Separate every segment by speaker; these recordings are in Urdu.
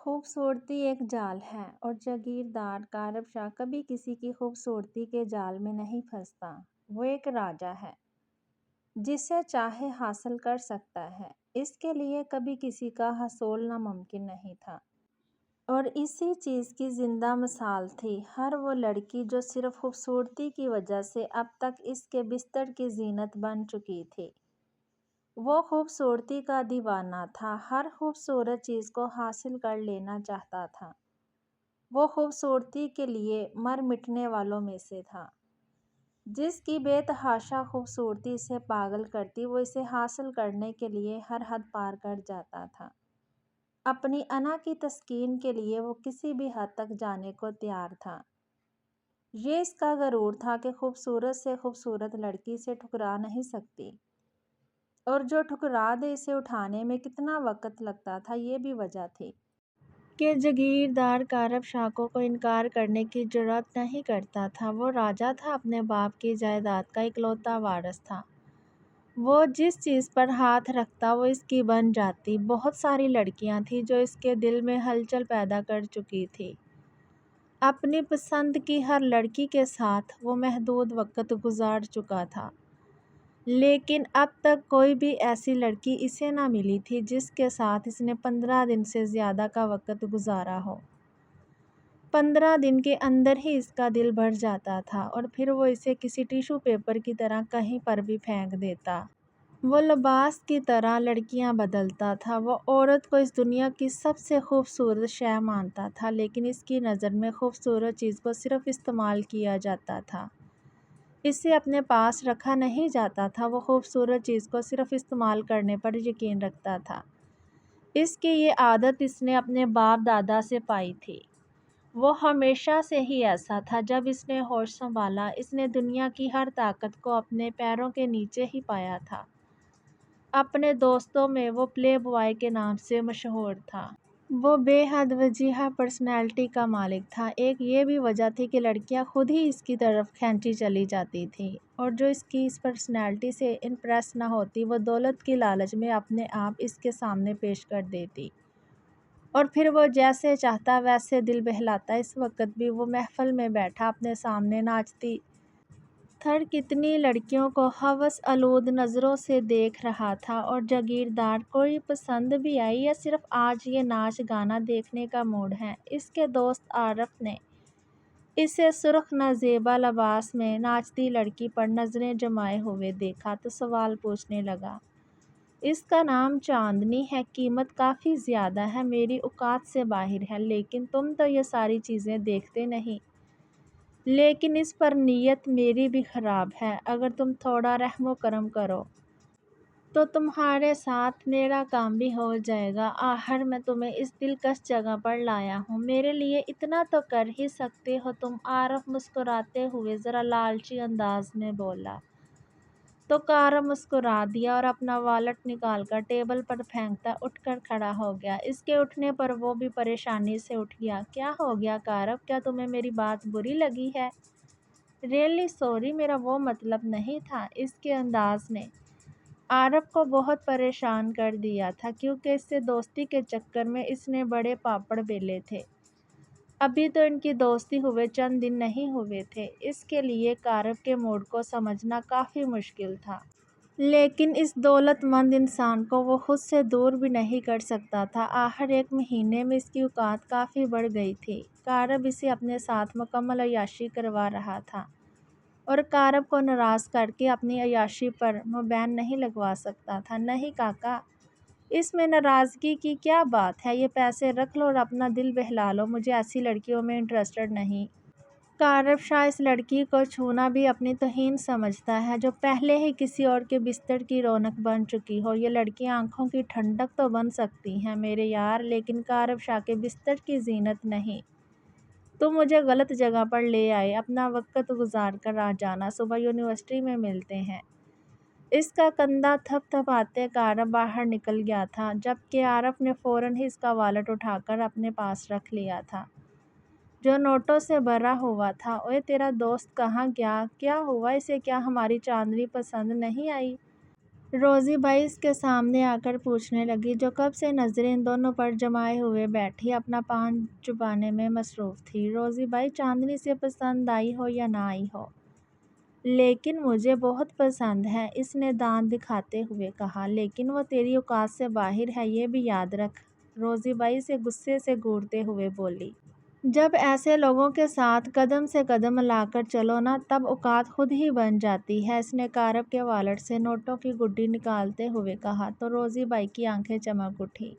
Speaker 1: خوبصورتی ایک جال ہے اور جاگیردار کارب شاہ کبھی کسی کی خوبصورتی کے جال میں نہیں پھنستا۔ وہ ایک راجا ہے جسے چاہے حاصل کر سکتا ہے۔ اس کے لیے کبھی کسی کا حصول ناممکن نہیں تھا اور اسی چیز کی زندہ مثال تھی ہر وہ لڑکی جو صرف خوبصورتی کی وجہ سے اب تک اس کے بستر کی زینت بن چکی تھی۔ وہ خوبصورتی کا دیوانہ تھا، ہر خوبصورت چیز کو حاصل کر لینا چاہتا تھا۔ وہ خوبصورتی کے لیے مر مٹنے والوں میں سے تھا۔ جس کی بے تحاشا خوبصورتی اسے پاگل کرتی، وہ اسے حاصل کرنے کے لیے ہر حد پار کر جاتا تھا۔ اپنی انا کی تسکین کے لیے وہ کسی بھی حد تک جانے کو تیار تھا۔ یہ اس کا غرور تھا کہ خوبصورت سے خوبصورت لڑکی اسے ٹھکرا نہیں سکتی، اور جو ٹھکرا دے اسے اٹھانے میں کتنا وقت لگتا تھا یہ بھی وجہ تھی کہ جاگیردار کارب شاہ کو انکار کرنے کی جرات نہیں کرتا تھا۔ وہ راجا تھا، اپنے باپ کی جائیداد کا اکلوتا وارث تھا۔ وہ جس چیز پر ہاتھ رکھتا وہ اس کی بن جاتی۔ بہت ساری لڑکیاں تھیں جو اس کے دل میں ہلچل پیدا کر چکی تھیں۔ اپنی پسند کی ہر لڑکی کے ساتھ وہ محدود وقت گزار چکا تھا، لیکن اب تک کوئی بھی ایسی لڑکی اسے نہ ملی تھی جس کے ساتھ اس نے 15 دن سے زیادہ کا وقت گزارا ہو۔ 15 دن کے اندر ہی اس کا دل بھر جاتا تھا اور پھر وہ اسے کسی ٹیشو پیپر کی طرح کہیں پر بھی پھینک دیتا۔ وہ لباس کی طرح لڑکیاں بدلتا تھا۔ وہ عورت کو اس دنیا کی سب سے خوبصورت شے مانتا تھا، لیکن اس کی نظر میں خوبصورت چیز کو صرف استعمال کیا جاتا تھا، اسے اپنے پاس رکھا نہیں جاتا تھا۔ وہ خوبصورت چیز کو صرف استعمال کرنے پر یقین رکھتا تھا۔ اس کی یہ عادت اس نے اپنے باپ دادا سے پائی تھی۔ وہ ہمیشہ سے ہی ایسا تھا۔ جب اس نے ہوش سنبھالا اس نے دنیا کی ہر طاقت کو اپنے پیروں کے نیچے ہی پایا تھا۔ اپنے دوستوں میں وہ پلے بوائے کے نام سے مشہور تھا۔ وہ بے حد وجیہہ پرسنالٹی کا مالک تھا۔ ایک یہ بھی وجہ تھی کہ لڑکیاں خود ہی اس کی طرف کھینچی چلی جاتی تھیں، اور جو اس کی اس پرسنالٹی سے امپریس نہ ہوتی وہ دولت کی لالچ میں اپنے آپ اس کے سامنے پیش کر دیتی، اور پھر وہ جیسے چاہتا ویسے دل بہلاتا۔ اس وقت بھی وہ محفل میں بیٹھا اپنے سامنے ناچتی تھر کتنی لڑکیوں کو ہوس آلود نظروں سے دیکھ رہا تھا، اور جاگیردار کوئی پسند بھی آئی یا صرف آج یہ ناچ گانا دیکھنے کا موڈ ہے۔ اس کے دوست عارف نے اسے سرخ نازیبا لباس میں ناچتی لڑکی پر نظریں جمائے ہوئے دیکھا تو سوال پوچھنے لگا، اس کا نام چاندنی ہے، قیمت کافی زیادہ ہے، میری اوقات سے باہر ہے، لیکن تم تو یہ ساری چیزیں دیکھتے نہیں۔ لیکن اس پر نیت میری بھی خراب ہے، اگر تم تھوڑا رحم و کرم کرو تو تمہارے ساتھ میرا کام بھی ہو جائے گا۔ آخر میں تمہیں اس دلکش جگہ پر لایا ہوں، میرے لیے اتنا تو کر ہی سکتے ہو تم۔ عارف مسکراتے ہوئے ذرا لالچی انداز میں بولا تو کارب مسکرا دیا اور اپنا والیٹ نکال کر ٹیبل پر پھینکتا اٹھ کر کھڑا ہو گیا۔ اس کے اٹھنے پر وہ بھی پریشانی سے اٹھ گیا۔ کیا ہو گیا کارب، کیا تمہیں میری بات بری لگی ہے؟ ریئلی سوری، میرا وہ مطلب نہیں تھا۔ اس کے انداز نے عارف کو بہت پریشان کر دیا تھا، کیونکہ اس سے دوستی کے چکر میں اس نے بڑے پاپڑ بیلے تھے۔ ابھی تو ان کی دوستی ہوئے چند دن نہیں ہوئے تھے۔ اس کے لیے کارب کے موڈ کو سمجھنا کافی مشکل تھا، لیکن اس دولت مند انسان کو وہ خود سے دور بھی نہیں کر سکتا تھا۔ آخر ایک مہینے میں اس کی اوقات کافی بڑھ گئی تھی۔ کارب اسے اپنے ساتھ مکمل عیاشی کروا رہا تھا، اور کارب کو ناراض کر کے اپنی عیاشی پر مبین نہیں لگوا سکتا تھا۔ نہیں کاکا، اس میں ناراضگی کی کیا بات ہے، یہ پیسے رکھ لو اور اپنا دل بہلا لو، مجھے ایسی لڑکیوں میں انٹرسٹڈ نہیں۔ کارب شاہ اس لڑکی کو چھونا بھی اپنی توہین سمجھتا ہے جو پہلے ہی کسی اور کے بستر کی رونق بن چکی ہو۔ یہ لڑکیاں آنکھوں کی ٹھنڈک تو بن سکتی ہیں میرے یار، لیکن کارب شاہ کے بستر کی زینت نہیں۔ تم مجھے غلط جگہ پر لے آئے، اپنا وقت گزار کر آ جانا، صبح یونیورسٹی میں ملتے ہیں۔ اس کا کندھا تھپ تھپاتے کارب باہر نکل گیا تھا، جبکہ عارف نے فوراً ہی اس کا والیٹ اٹھا کر اپنے پاس رکھ لیا تھا جو نوٹوں سے بھرا ہوا تھا۔ اوئے تیرا دوست کہاں گیا؟ کیا ہوا، اسے کیا ہماری چاندنی پسند نہیں آئی؟ روزی بھائی اس کے سامنے آ کر پوچھنے لگی، جو کب سے نظریں ان دونوں پر جمائے ہوئے بیٹھی اپنا پان چبانے میں مصروف تھی۔ روزی بھائی چاندنی سے پسند آئی ہو یا نہ آئی ہو، لیکن مجھے بہت پسند ہے، اس نے دانت دکھاتے ہوئے کہا، لیکن وہ تیری اوقات سے باہر ہے، یہ بھی یاد رکھ، روزی بھائی سے غصے سے گھورتے ہوئے بولی۔ جب ایسے لوگوں کے ساتھ قدم سے قدم ملا کر چلو نا، تب اوقات خود ہی بن جاتی ہے، اس نے کارب کے والٹ سے نوٹوں کی گڈی نکالتے ہوئے کہا تو روزی بھائی کی آنکھیں چمک اٹھی۔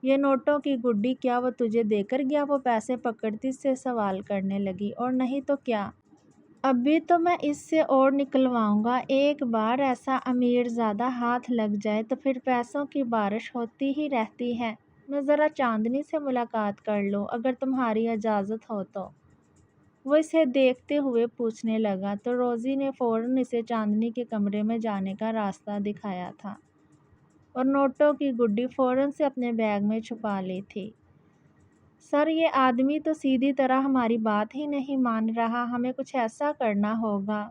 Speaker 1: یہ نوٹوں کی گڈی کیا وہ تجھے دے کر گیا؟ وہ پیسے پکڑتی سے سوال کرنے لگی۔ اور نہیں تو کیا، ابھی تو میں اس سے اور نکلواؤں گا، ایک بار ایسا امیر زادہ ہاتھ لگ جائے تو پھر پیسوں کی بارش ہوتی ہی رہتی ہے۔ میں ذرا چاندنی سے ملاقات کر لوں، اگر تمہاری اجازت ہو تو، وہ اسے دیکھتے ہوئے پوچھنے لگا تو روزی نے فوراً اسے چاندنی کے کمرے میں جانے کا راستہ دکھایا تھا اور نوٹوں کی گڈی فوراً سے اپنے بیگ میں چھپا لی تھی۔ سر، یہ آدمی تو سیدھی طرح ہماری بات ہی نہیں مان رہا، ہمیں کچھ ایسا کرنا ہوگا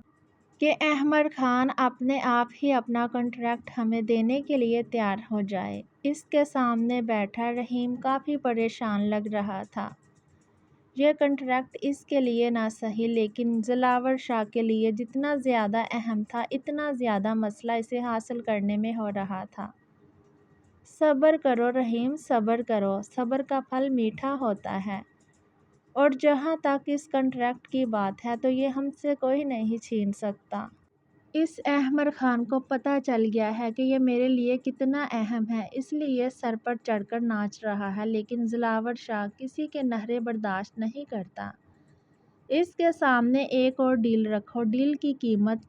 Speaker 1: کہ احمد خان اپنے آپ ہی اپنا کنٹریکٹ ہمیں دینے کے لیے تیار ہو جائے۔ اس کے سامنے بیٹھا رحیم کافی پریشان لگ رہا تھا۔ یہ کنٹریکٹ اس کے لیے نہ صحیح، لیکن دلاور شاہ کے لیے جتنا زیادہ اہم تھا، اتنا زیادہ مسئلہ اسے حاصل کرنے میں ہو رہا تھا۔ صبر کرو رحیم، صبر کرو، صبر کا پھل میٹھا ہوتا ہے، اور جہاں تک اس کنٹریکٹ کی بات ہے تو یہ ہم سے کوئی نہیں چھین سکتا۔ اس احمد خان کو پتہ چل گیا ہے کہ یہ میرے لیے کتنا اہم ہے، اس لیے سر پر چڑھ کر ناچ رہا ہے، لیکن دلاور شاہ کسی کے نخرے برداشت نہیں کرتا۔ اس کے سامنے ایک اور ڈیل رکھو، ڈیل کی قیمت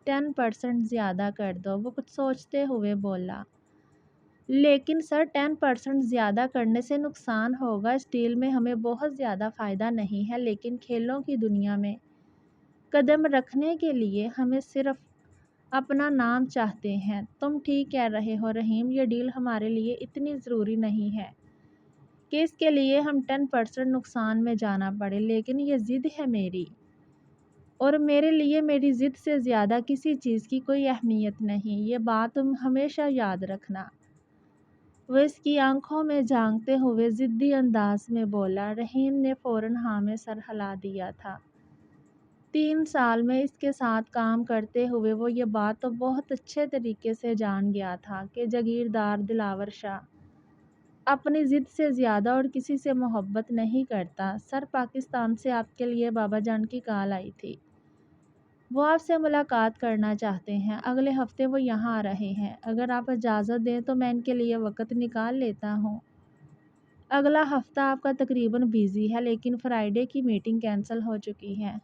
Speaker 1: 10% زیادہ کر دو۔ وہ کچھ سوچتے ہوئے بولا، لیکن سر 10% زیادہ کرنے سے نقصان ہوگا، اس ڈیل میں ہمیں بہت زیادہ فائدہ نہیں ہے، لیکن کھیلوں کی دنیا میں قدم رکھنے کے لیے ہمیں صرف اپنا نام چاہتے ہیں۔ تم ٹھیک کہہ رہے ہو رحیم، یہ ڈیل ہمارے لیے اتنی ضروری نہیں ہے کہ اس کے لیے ہم 10% نقصان میں جانا پڑے، لیکن یہ ضد ہے میری، اور میرے لیے میری ضد سے زیادہ کسی چیز کی کوئی اہمیت نہیں، یہ بات تم ہمیشہ یاد رکھنا۔ وہ اس کی آنکھوں میں جھانکتے ہوئے ضدی انداز میں بولا۔ رحیم نے فوراً ہاں میں سر ہلا دیا تھا۔ 3 سال میں اس کے ساتھ کام کرتے ہوئے وہ یہ بات تو بہت اچھے طریقے سے جان گیا تھا کہ جاگیردار دلاور شاہ اپنی ضد سے زیادہ اور کسی سے محبت نہیں کرتا۔ سر، پاکستان سے آپ کے لیے بابا جان کی کال آئی تھی، وہ آپ سے ملاقات کرنا چاہتے ہیں، اگلے ہفتے وہ یہاں آ رہے ہیں، اگر آپ اجازت دیں تو میں ان کے لیے وقت نکال لیتا ہوں۔ اگلا ہفتہ آپ کا تقریباً بیزی ہے، لیکن فرائیڈے کی میٹنگ کینسل ہو چکی ہے،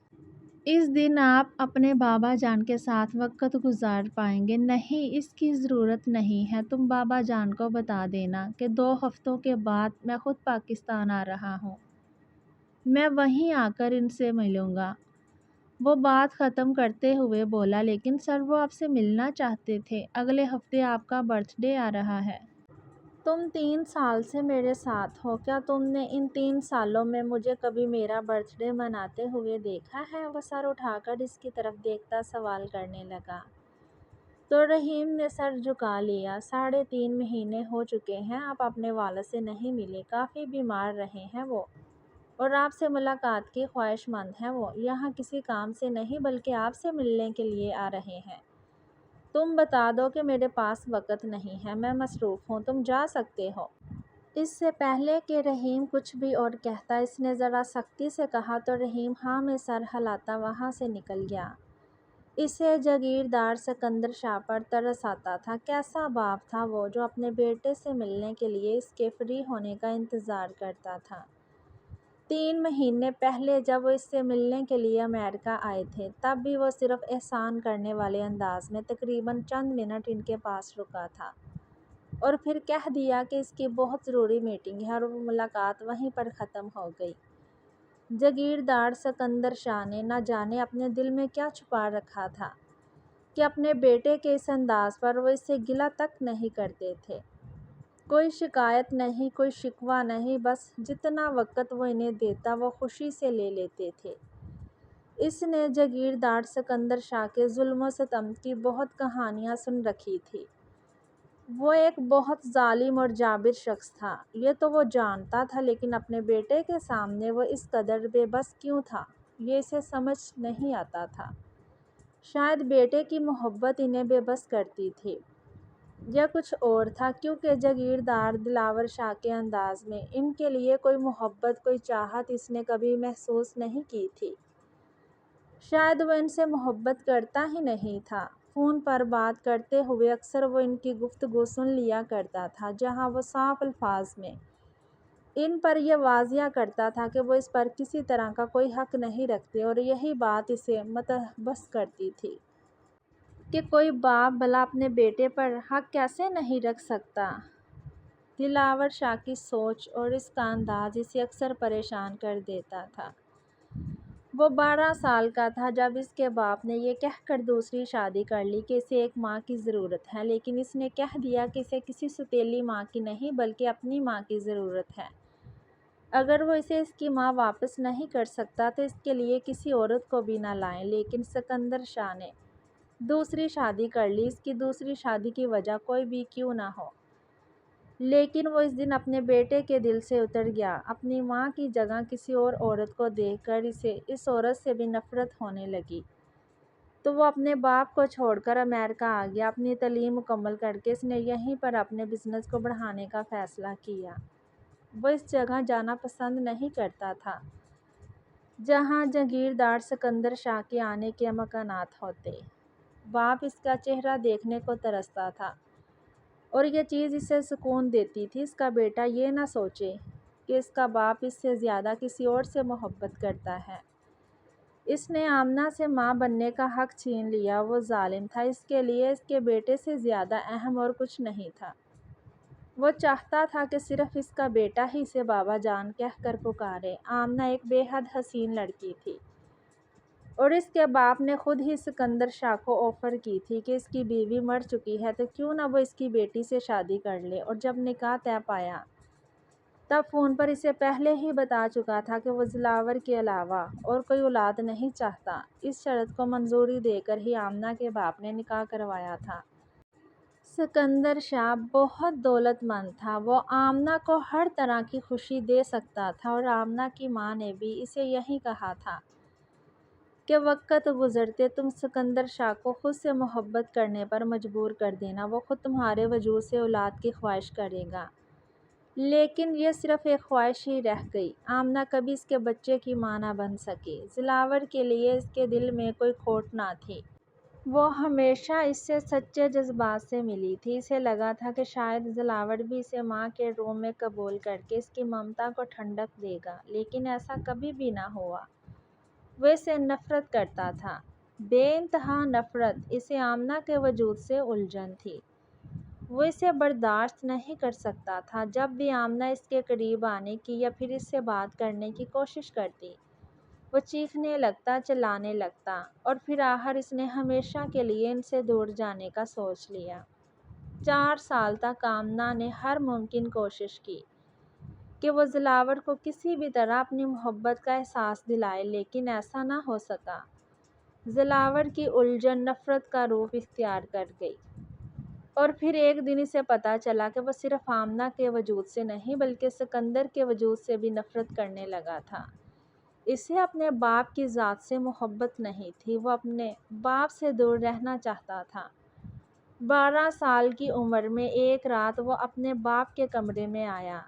Speaker 1: اس دن آپ اپنے بابا جان کے ساتھ وقت گزار پائیں گے۔ نہیں، اس کی ضرورت نہیں ہے، تم بابا جان کو بتا دینا کہ 2 ہفتوں کے بعد میں خود پاکستان آ رہا ہوں، میں وہیں آ کر ان سے ملوں گا۔ وہ بات ختم کرتے ہوئے بولا، لیکن سر، وہ آپ سے ملنا چاہتے تھے، اگلے ہفتے آپ کا برتھ ڈے آ رہا ہے۔ تم 3 سال سے میرے ساتھ ہو، کیا تم نے ان 3 سالوں میں مجھے کبھی میرا برتھ ڈے مناتے ہوئے دیکھا ہے؟ وہ سر اٹھا کر اس کی طرف دیکھتا سوال کرنے لگا تو رحیم نے سر جھکا لیا۔ 3.5 مہینے ہو چکے ہیں آپ اپنے والد سے نہیں ملے، کافی بیمار رہے ہیں وہ، اور آپ سے ملاقات کی خواہش مند ہیں وہ، یہاں کسی کام سے نہیں بلکہ آپ سے ملنے کے لیے آ رہے ہیں۔ تم بتا دو کہ میرے پاس وقت نہیں ہے، میں مصروف ہوں، تم جا سکتے ہو۔ اس سے پہلے کہ رحیم کچھ بھی اور کہتا، اس نے ذرا سختی سے کہا تو رحیم ہاں میں سر ہلاتا وہاں سے نکل گیا۔ اسے جاگیردار سکندر شاہ پر ترس آتا تھا، کیسا باپ تھا وہ جو اپنے بیٹے سے ملنے کے لیے اس کے فری ہونے کا انتظار کرتا تھا۔ 3 مہینے پہلے جب وہ اس سے ملنے کے لیے امریکہ آئے تھے، تب بھی وہ صرف احسان کرنے والے انداز میں تقریباً چند منٹ ان کے پاس رکا تھا، اور پھر کہہ دیا کہ اس کی بہت ضروری میٹنگ ہے، اور وہ ملاقات وہیں پر ختم ہو گئی۔ جاگیردار سکندر شاہ نے نہ جانے اپنے دل میں کیا چھپا رکھا تھا کہ اپنے بیٹے کے اس انداز پر وہ اس سے گلہ تک نہیں کرتے تھے۔ کوئی شکایت نہیں، کوئی شکوہ نہیں، بس جتنا وقت وہ انہیں دیتا وہ خوشی سے لے لیتے تھے۔ اس نے جاگیردار سکندر شاہ کے ظلم و ستم کی بہت کہانیاں سن رکھی تھی۔ وہ ایک بہت ظالم اور جابر شخص تھا، یہ تو وہ جانتا تھا، لیکن اپنے بیٹے کے سامنے وہ اس قدر بے بس کیوں تھا، یہ اسے سمجھ نہیں آتا تھا۔ شاید بیٹے کی محبت انہیں بے بس کرتی تھی، یا کچھ اور تھا، کیونکہ جاگیردار دلاور شاہ کے انداز میں ان کے لیے کوئی محبت، کوئی چاہت اس نے کبھی محسوس نہیں کی تھی۔ شاید وہ ان سے محبت کرتا ہی نہیں تھا۔ فون پر بات کرتے ہوئے اکثر وہ ان کی گفتگو سن لیا کرتا تھا، جہاں وہ صاف الفاظ میں ان پر یہ واضح کرتا تھا کہ وہ اس پر کسی طرح کا کوئی حق نہیں رکھتے، اور یہی بات اسے متحبس کرتی تھی کہ کوئی باپ بھلا اپنے بیٹے پر حق کیسے نہیں رکھ سکتا۔ دلاور شاہ کی سوچ اور اس کا انداز اسے اکثر پریشان کر دیتا تھا۔ وہ 12 سال کا تھا جب اس کے باپ نے یہ کہہ کر دوسری شادی کر لی کہ اسے ایک ماں کی ضرورت ہے، لیکن اس نے کہہ دیا کہ اسے کسی سوتیلی ماں کی نہیں بلکہ اپنی ماں کی ضرورت ہے۔ اگر وہ اسے اس کی ماں واپس نہیں کر سکتا تو اس کے لیے کسی عورت کو بھی نہ لائیں۔ لیکن سکندر شاہ نے دوسری شادی کر لی، اس کی دوسری شادی کی وجہ کوئی بھی کیوں نہ ہو، لیکن وہ اس دن اپنے بیٹے کے دل سے اتر گیا۔ اپنی ماں کی جگہ کسی اور عورت کو دیکھ کر اسے اس عورت سے بھی نفرت ہونے لگی، تو وہ اپنے باپ کو چھوڑ کر امریکہ آ گیا۔ اپنی تعلیم مکمل کر کے اس نے یہیں پر اپنے بزنس کو بڑھانے کا فیصلہ کیا۔ وہ اس جگہ جانا پسند نہیں کرتا تھا جہاں جاگیردار سکندر شاہ کے آنے کے امکانات ہوتے۔ باپ اس کا چہرہ دیکھنے کو ترستا تھا، اور یہ چیز اسے سکون دیتی تھی۔ اس کا بیٹا یہ نہ سوچے کہ اس کا باپ اس سے زیادہ کسی اور سے محبت کرتا ہے۔ اس نے آمنہ سے ماں بننے کا حق چھین لیا، وہ ظالم تھا۔ اس کے لیے اس کے بیٹے سے زیادہ اہم اور کچھ نہیں تھا۔ وہ چاہتا تھا کہ صرف اس کا بیٹا ہی اسے بابا جان کہہ کر پکارے۔ آمنہ ایک بے حد حسین لڑکی تھی، اور اس کے باپ نے خود ہی سکندر شاہ کو آفر کی تھی کہ اس کی بیوی مر چکی ہے تو کیوں نہ وہ اس کی بیٹی سے شادی کر لے، اور جب نکاح طے پایا تب فون پر اسے پہلے ہی بتا چکا تھا کہ وہ دلاور کے علاوہ اور کوئی اولاد نہیں چاہتا۔ اس شرط کو منظوری دے کر ہی آمنہ کے باپ نے نکاح کروایا تھا۔ سکندر شاہ بہت دولت مند تھا، وہ آمنہ کو ہر طرح کی خوشی دے سکتا تھا، اور آمنہ کی ماں نے بھی اسے یہی کہا تھا کہ وقت گزرتے تم سکندر شاہ کو خود سے محبت کرنے پر مجبور کر دینا، وہ خود تمہارے وجود سے اولاد کی خواہش کرے گا۔ لیکن یہ صرف ایک خواہش ہی رہ گئی۔ آمنہ کبھی اس کے بچے کی ماں نہ بن سکی۔ دلاور کے لیے اس کے دل میں کوئی کھوٹ نہ تھی، وہ ہمیشہ اس سے سچے جذبات سے ملی تھی۔ اسے لگا تھا کہ شاید دلاور بھی اسے ماں کے روم میں قبول کر کے اس کی ممتا کو ٹھنڈک دے گا، لیکن ایسا کبھی بھی نہ ہوا۔ وہ اسے نفرت کرتا تھا، بے انتہا نفرت۔ اسے آمنہ کے وجود سے الجھن تھی، وہ اسے برداشت نہیں کر سکتا تھا۔ جب بھی آمنہ اس کے قریب آنے کی یا پھر اس سے بات کرنے کی کوشش کرتی، وہ چیخنے لگتا، چلانے لگتا، اور پھر آخر اس نے ہمیشہ کے لیے ان سے دور جانے کا سوچ لیا۔ 4 سال تک آمنہ نے ہر ممکن کوشش کی کہ وہ دلاور کو کسی بھی طرح اپنی محبت کا احساس دلائے، لیکن ایسا نہ ہو سکا۔ دلاور کی الجھن نفرت کا روپ اختیار کر گئی، اور پھر ایک دن اسے پتہ چلا کہ وہ صرف آمنہ کے وجود سے نہیں بلکہ سکندر کے وجود سے بھی نفرت کرنے لگا تھا۔ اسے اپنے باپ کی ذات سے محبت نہیں تھی، وہ اپنے باپ سے دور رہنا چاہتا تھا۔ 12 سال کی عمر میں ایک رات وہ اپنے باپ کے کمرے میں آیا۔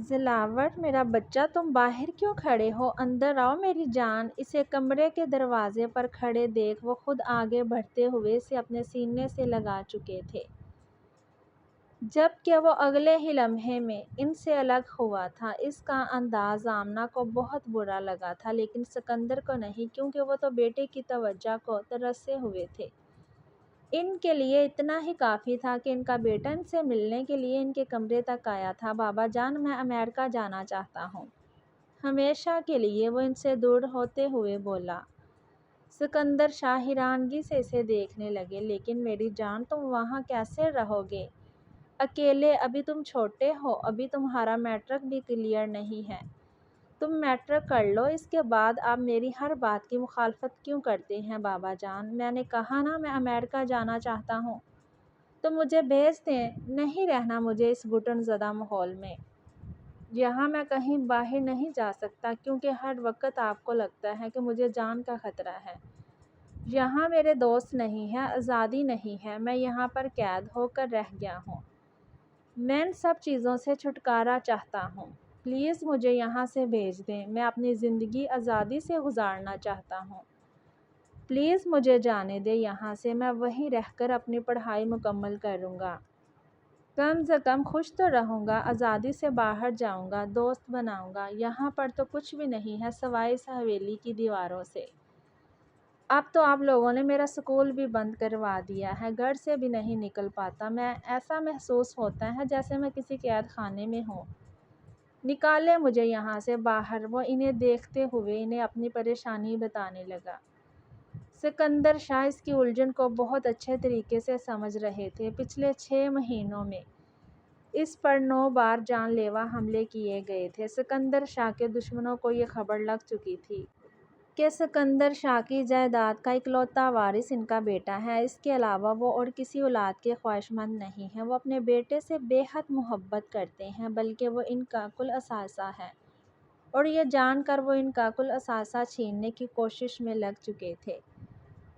Speaker 1: دلاور، میرا بچہ، تم باہر کیوں کھڑے ہو؟ اندر آؤ میری جان۔ اسے کمرے کے دروازے پر کھڑے دیکھ وہ خود آگے بڑھتے ہوئے اسے اپنے سینے سے لگا چکے تھے، جبکہ وہ اگلے ہی لمحے میں ان سے الگ ہوا تھا۔ اس کا انداز آمنہ کو بہت برا لگا تھا، لیکن سکندر کو نہیں، کیونکہ وہ تو بیٹے کی توجہ کو ترسے ہوئے تھے۔ ان کے لیے اتنا ہی کافی تھا کہ ان کا بیٹا ان سے ملنے کے لیے ان کے کمرے تک آیا تھا۔ بابا جان، میں امریکہ جانا چاہتا ہوں، ہمیشہ کے لیے، وہ ان سے دور ہوتے ہوئے بولا۔ سکندر شاہ حیرانگی سے اسے دیکھنے لگے۔ لیکن میری جان، تم وہاں کیسے رہو گے اکیلے؟ ابھی تم چھوٹے ہو، ابھی تمہارا میٹرک بھی کلیئر نہیں ہے۔ تم میٹرک کر لو، اس کے بعد آپ میری ہر بات کی مخالفت کیوں کرتے ہیں بابا جان؟ میں نے کہا نا میں امریکہ جانا چاہتا ہوں، تو مجھے بھیج دیں، نہیں رہنا مجھے اس گھٹن زدہ ماحول میں۔ یہاں میں کہیں باہر نہیں جا سکتا کیونکہ ہر وقت آپ کو لگتا ہے کہ مجھے جان کا خطرہ ہے۔ یہاں میرے دوست نہیں ہیں، آزادی نہیں ہے، میں یہاں پر قید ہو کر رہ گیا ہوں۔ میں ان سب چیزوں سے چھٹکارا چاہتا ہوں، پلیز مجھے یہاں سے بھیج دیں، میں اپنی زندگی آزادی سے گزارنا چاہتا ہوں۔ پلیز مجھے جانے دیں یہاں سے، میں وہیں رہ کر اپنی پڑھائی مکمل کروں گا، کم سے کم خوش تو رہوں گا، آزادی سے باہر جاؤں گا، دوست بناؤں گا۔ یہاں پر تو کچھ بھی نہیں ہے سوائے اس حویلی کی دیواروں سے۔ اب تو آپ لوگوں نے میرا سکول بھی بند کروا دیا ہے، گھر سے بھی نہیں نکل پاتا، میں ایسا محسوس ہوتا ہے جیسے میں کسی قید خانے میں ہوں۔ نکالے مجھے یہاں سے باہر۔ وہ انہیں دیکھتے ہوئے انہیں اپنی پریشانی بتانے لگا۔ سکندر شاہ اس کی الجھن کو بہت اچھے طریقے سے سمجھ رہے تھے۔ پچھلے 6 مہینوں میں اس پر 9 بار جان لیوا حملے کیے گئے تھے۔ سکندر شاہ کے دشمنوں کو یہ خبر لگ چکی تھی کہ سکندر شاہ کی جائیداد کا اکلوتا وارث ان کا بیٹا ہے۔ اس کے علاوہ وہ اور کسی اولاد کے خواہشمند نہیں ہیں۔ وہ اپنے بیٹے سے بے حد محبت کرتے ہیں، بلکہ وہ ان کا کل اثاثہ ہے، اور یہ جان کر وہ ان کا کل اثاثہ چھیننے کی کوشش میں لگ چکے تھے۔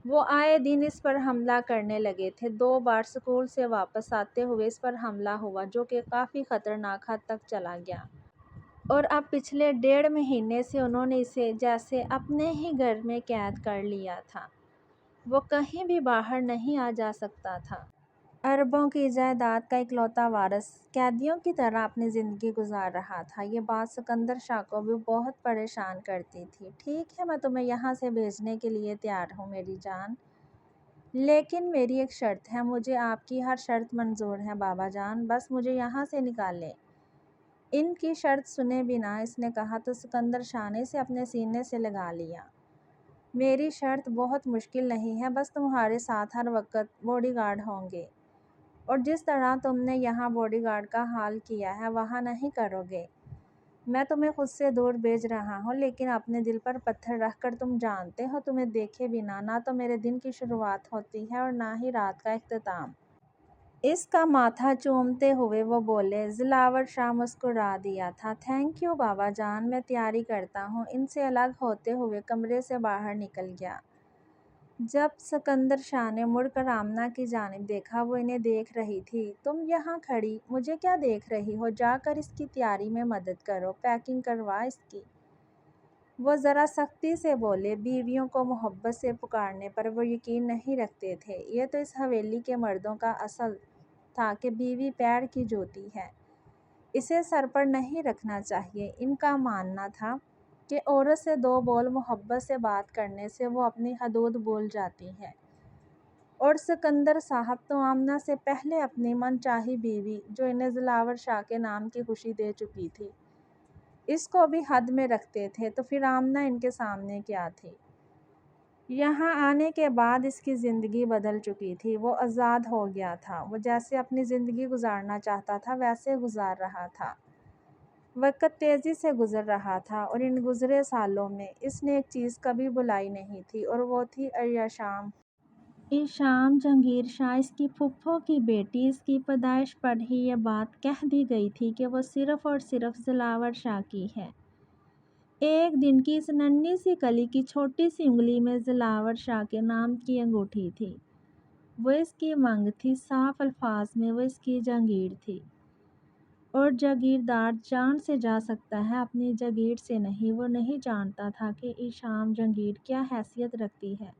Speaker 1: وہ آئے دن اس پر حملہ کرنے لگے تھے۔ 2 بار سکول سے واپس آتے ہوئے اس پر حملہ ہوا، جو کہ کافی خطرناک حد تک چلا گیا۔ اور اب پچھلے 1.5 مہینے سے انہوں نے اسے جیسے اپنے ہی گھر میں قید کر لیا تھا۔ وہ کہیں بھی باہر نہیں آ جا سکتا تھا۔ اربوں کی جائیداد کا اکلوتا وارث قیدیوں کی طرح اپنی زندگی گزار رہا تھا۔ یہ بات سکندر شاہ کو بھی بہت پریشان کرتی تھی۔ ٹھیک ہے، میں تمہیں یہاں سے بھیجنے کے لیے تیار ہوں میری جان، لیکن میری ایک شرط ہے۔ مجھے آپ کی ہر شرط منظور ہے بابا جان، بس مجھے یہاں سے نکالیں۔ ان کی شرط سنے بنا اس نے کہا تو سکندر شاہ نے اسے اپنے سینے سے لگا لیا۔ میری شرط بہت مشکل نہیں ہے، بس تمہارے ساتھ ہر وقت باڈی گارڈ ہوں گے، اور جس طرح تم نے یہاں باڈی گارڈ کا حال کیا ہے وہاں نہیں کرو گے۔ میں تمہیں خود سے دور بھیج رہا ہوں، لیکن اپنے دل پر پتھر رکھ کر تم جانتے ہو تمہیں دیکھے بنا نہ تو میرے دن کی شروعات ہوتی ہے اور نہ ہی رات کا اختتام۔ اس کا ماتھا چومتے ہوئے وہ بولے۔ دلاور شاہ مسکرا دیا تھا۔ تھینک یو بابا جان، میں تیاری کرتا ہوں۔ ان سے الگ ہوتے ہوئے کمرے سے باہر نکل گیا۔ جب سکندر شاہ نے مڑ کر آمنہ کی جانب دیکھا، وہ انہیں دیکھ رہی تھی۔ تم یہاں کھڑی مجھے کیا دیکھ رہی ہو؟ جا کر اس کی تیاری میں مدد کرو، پیکنگ کروا اس کی۔ وہ ذرا سختی سے بولے۔ بیویوں کو محبت سے پکارنے پر وہ یقین نہیں رکھتے تھے۔ یہ تو اس حویلی کے مردوں کا اصل تھا کہ بیوی پیر کی جوتی ہے، اسے سر پر نہیں رکھنا چاہیے۔ ان کا ماننا تھا کہ عورت سے 2 بول محبت سے بات کرنے سے وہ اپنی حدود بھول جاتی ہے، اور سکندر صاحب تو آمنہ سے پہلے اپنی من چاہی بیوی، جو انہیں دلاور شاہ کے نام کی خوشی دے چکی تھی، اس کو بھی حد میں رکھتے تھے، تو پھر آمنہ ان کے سامنے کیا تھی؟ یہاں آنے کے بعد اس کی زندگی بدل چکی تھی۔ وہ آزاد ہو گیا تھا۔ وہ جیسے اپنی زندگی گزارنا چاہتا تھا ویسے گزار رہا تھا۔ وقت تیزی سے گزر رہا تھا، اور ان گزرے سالوں میں اس نے ایک چیز کبھی بھلائی نہیں تھی، اور وہ تھی ایشام۔ ایشام جہانگیر شاہ، اس کی پھپھو کی بیٹی۔ اس کی پیدائش پر ہی یہ بات کہہ دی گئی تھی کہ وہ صرف اور صرف دلاور شاہ کی ہے۔ ایک دن کی اس ننھی سی کلی کی چھوٹی سی انگلی میں دلاور شاہ کے نام کی انگوٹھی تھی۔ وہ اس کی منگ تھی، صاف الفاظ میں وہ اس کی جاگیر تھی۔ اور جاگیردار جان سے جا سکتا ہے، اپنی جاگیر سے نہیں۔ وہ نہیں جانتا تھا کہ ایشام جہانگیر کیا حیثیت رکھتی ہے،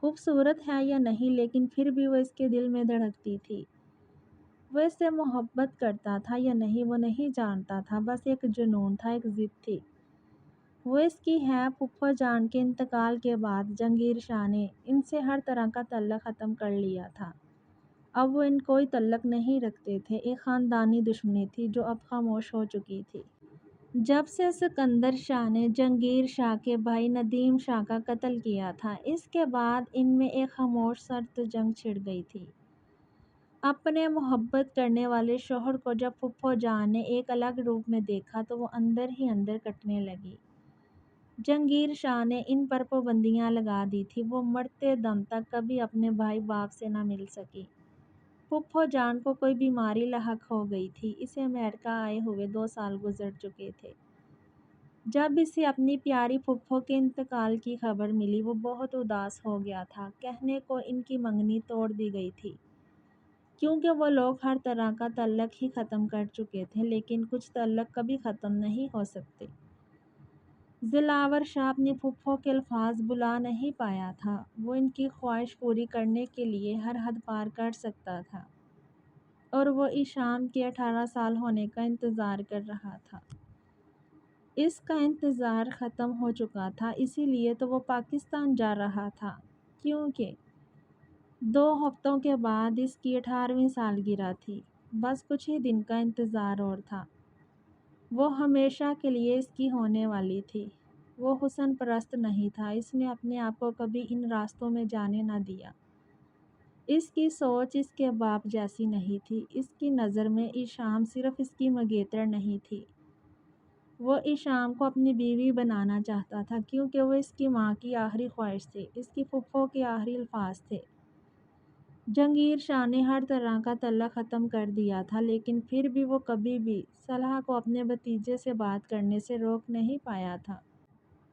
Speaker 1: خوبصورت ہے یا نہیں، لیکن پھر بھی وہ اس کے دل میں دھڑکتی تھی۔ وہ اس سے محبت کرتا تھا یا نہیں وہ نہیں جانتا تھا، بس ایک جنون تھا، ایک ضد تھی۔ وہ اس کی ہے۔ پھپھو جان کے انتقال کے بعد جہانگیر شاہ نے ان سے ہر طرح کا تعلق ختم کر لیا تھا۔ اب وہ ان کوئی تعلق نہیں رکھتے تھے۔ ایک خاندانی دشمنی تھی جو اب خاموش ہو چکی تھی۔ جب سے سکندر شاہ نے جہانگیر شاہ کے بھائی ندیم شاہ کا قتل کیا تھا، اس کے بعد ان میں ایک خاموش سرد جنگ چھڑ گئی تھی۔ اپنے محبت کرنے والے شوہر کو جب پھپھو جان نے ایک الگ روپ میں دیکھا تو وہ اندر ہی اندر کٹنے لگی۔ جہانگیر شاہ نے ان پر پابندیاں لگا دی تھی، وہ مرتے دم تک کبھی اپنے بھائی باپ سے نہ مل سکی۔ پھپھو جان کو کوئی بیماری لاحق ہو گئی تھی، اسے امریکہ آئے ہوئے 2 سال گزر چکے تھے۔ جب اسے اپنی پیاری پھپھو کے انتقال کی خبر ملی وہ بہت اداس ہو گیا تھا۔ کہنے کو ان کی منگنی توڑ دی گئی تھی، کیونکہ وہ لوگ ہر طرح کا تعلق ہی ختم کر چکے تھے، لیکن کچھ تعلق کبھی ختم نہیں ہو سکتے۔ دلاور شاہ اپنی پھپھو کے الفاظ بھلا نہیں پایا تھا، وہ ان کی خواہش پوری کرنے کے لیے ہر حد پار کر سکتا تھا، اور وہ ایشام کے 18 سال ہونے کا انتظار کر رہا تھا۔ اس کا انتظار ختم ہو چکا تھا، اسی لیے تو وہ پاکستان جا رہا تھا، کیونکہ 2 ہفتوں کے بعد اس کی 18ویں سالگرہ تھی۔ بس کچھ ہی دن کا انتظار اور تھا، وہ ہمیشہ کے لیے اس کی ہونے والی تھی۔ وہ حسن پرست نہیں تھا، اس نے اپنے آپ کو کبھی ان راستوں میں جانے نہ دیا۔ اس کی سوچ اس کے باپ جیسی نہیں تھی، اس کی نظر میں ایشام صرف اس کی منگیتر نہیں تھی، وہ ایشام کو اپنی بیوی بنانا چاہتا تھا، کیونکہ وہ اس کی ماں کی آخری خواہش تھی، اس کی پھپھو کے آخری الفاظ تھے۔ جہانگیر شاہ نے ہر طرح کا تعلق ختم کر دیا تھا، لیکن پھر بھی وہ کبھی بھی صلاح کو اپنے بھتیجے سے بات کرنے سے روک نہیں پایا تھا۔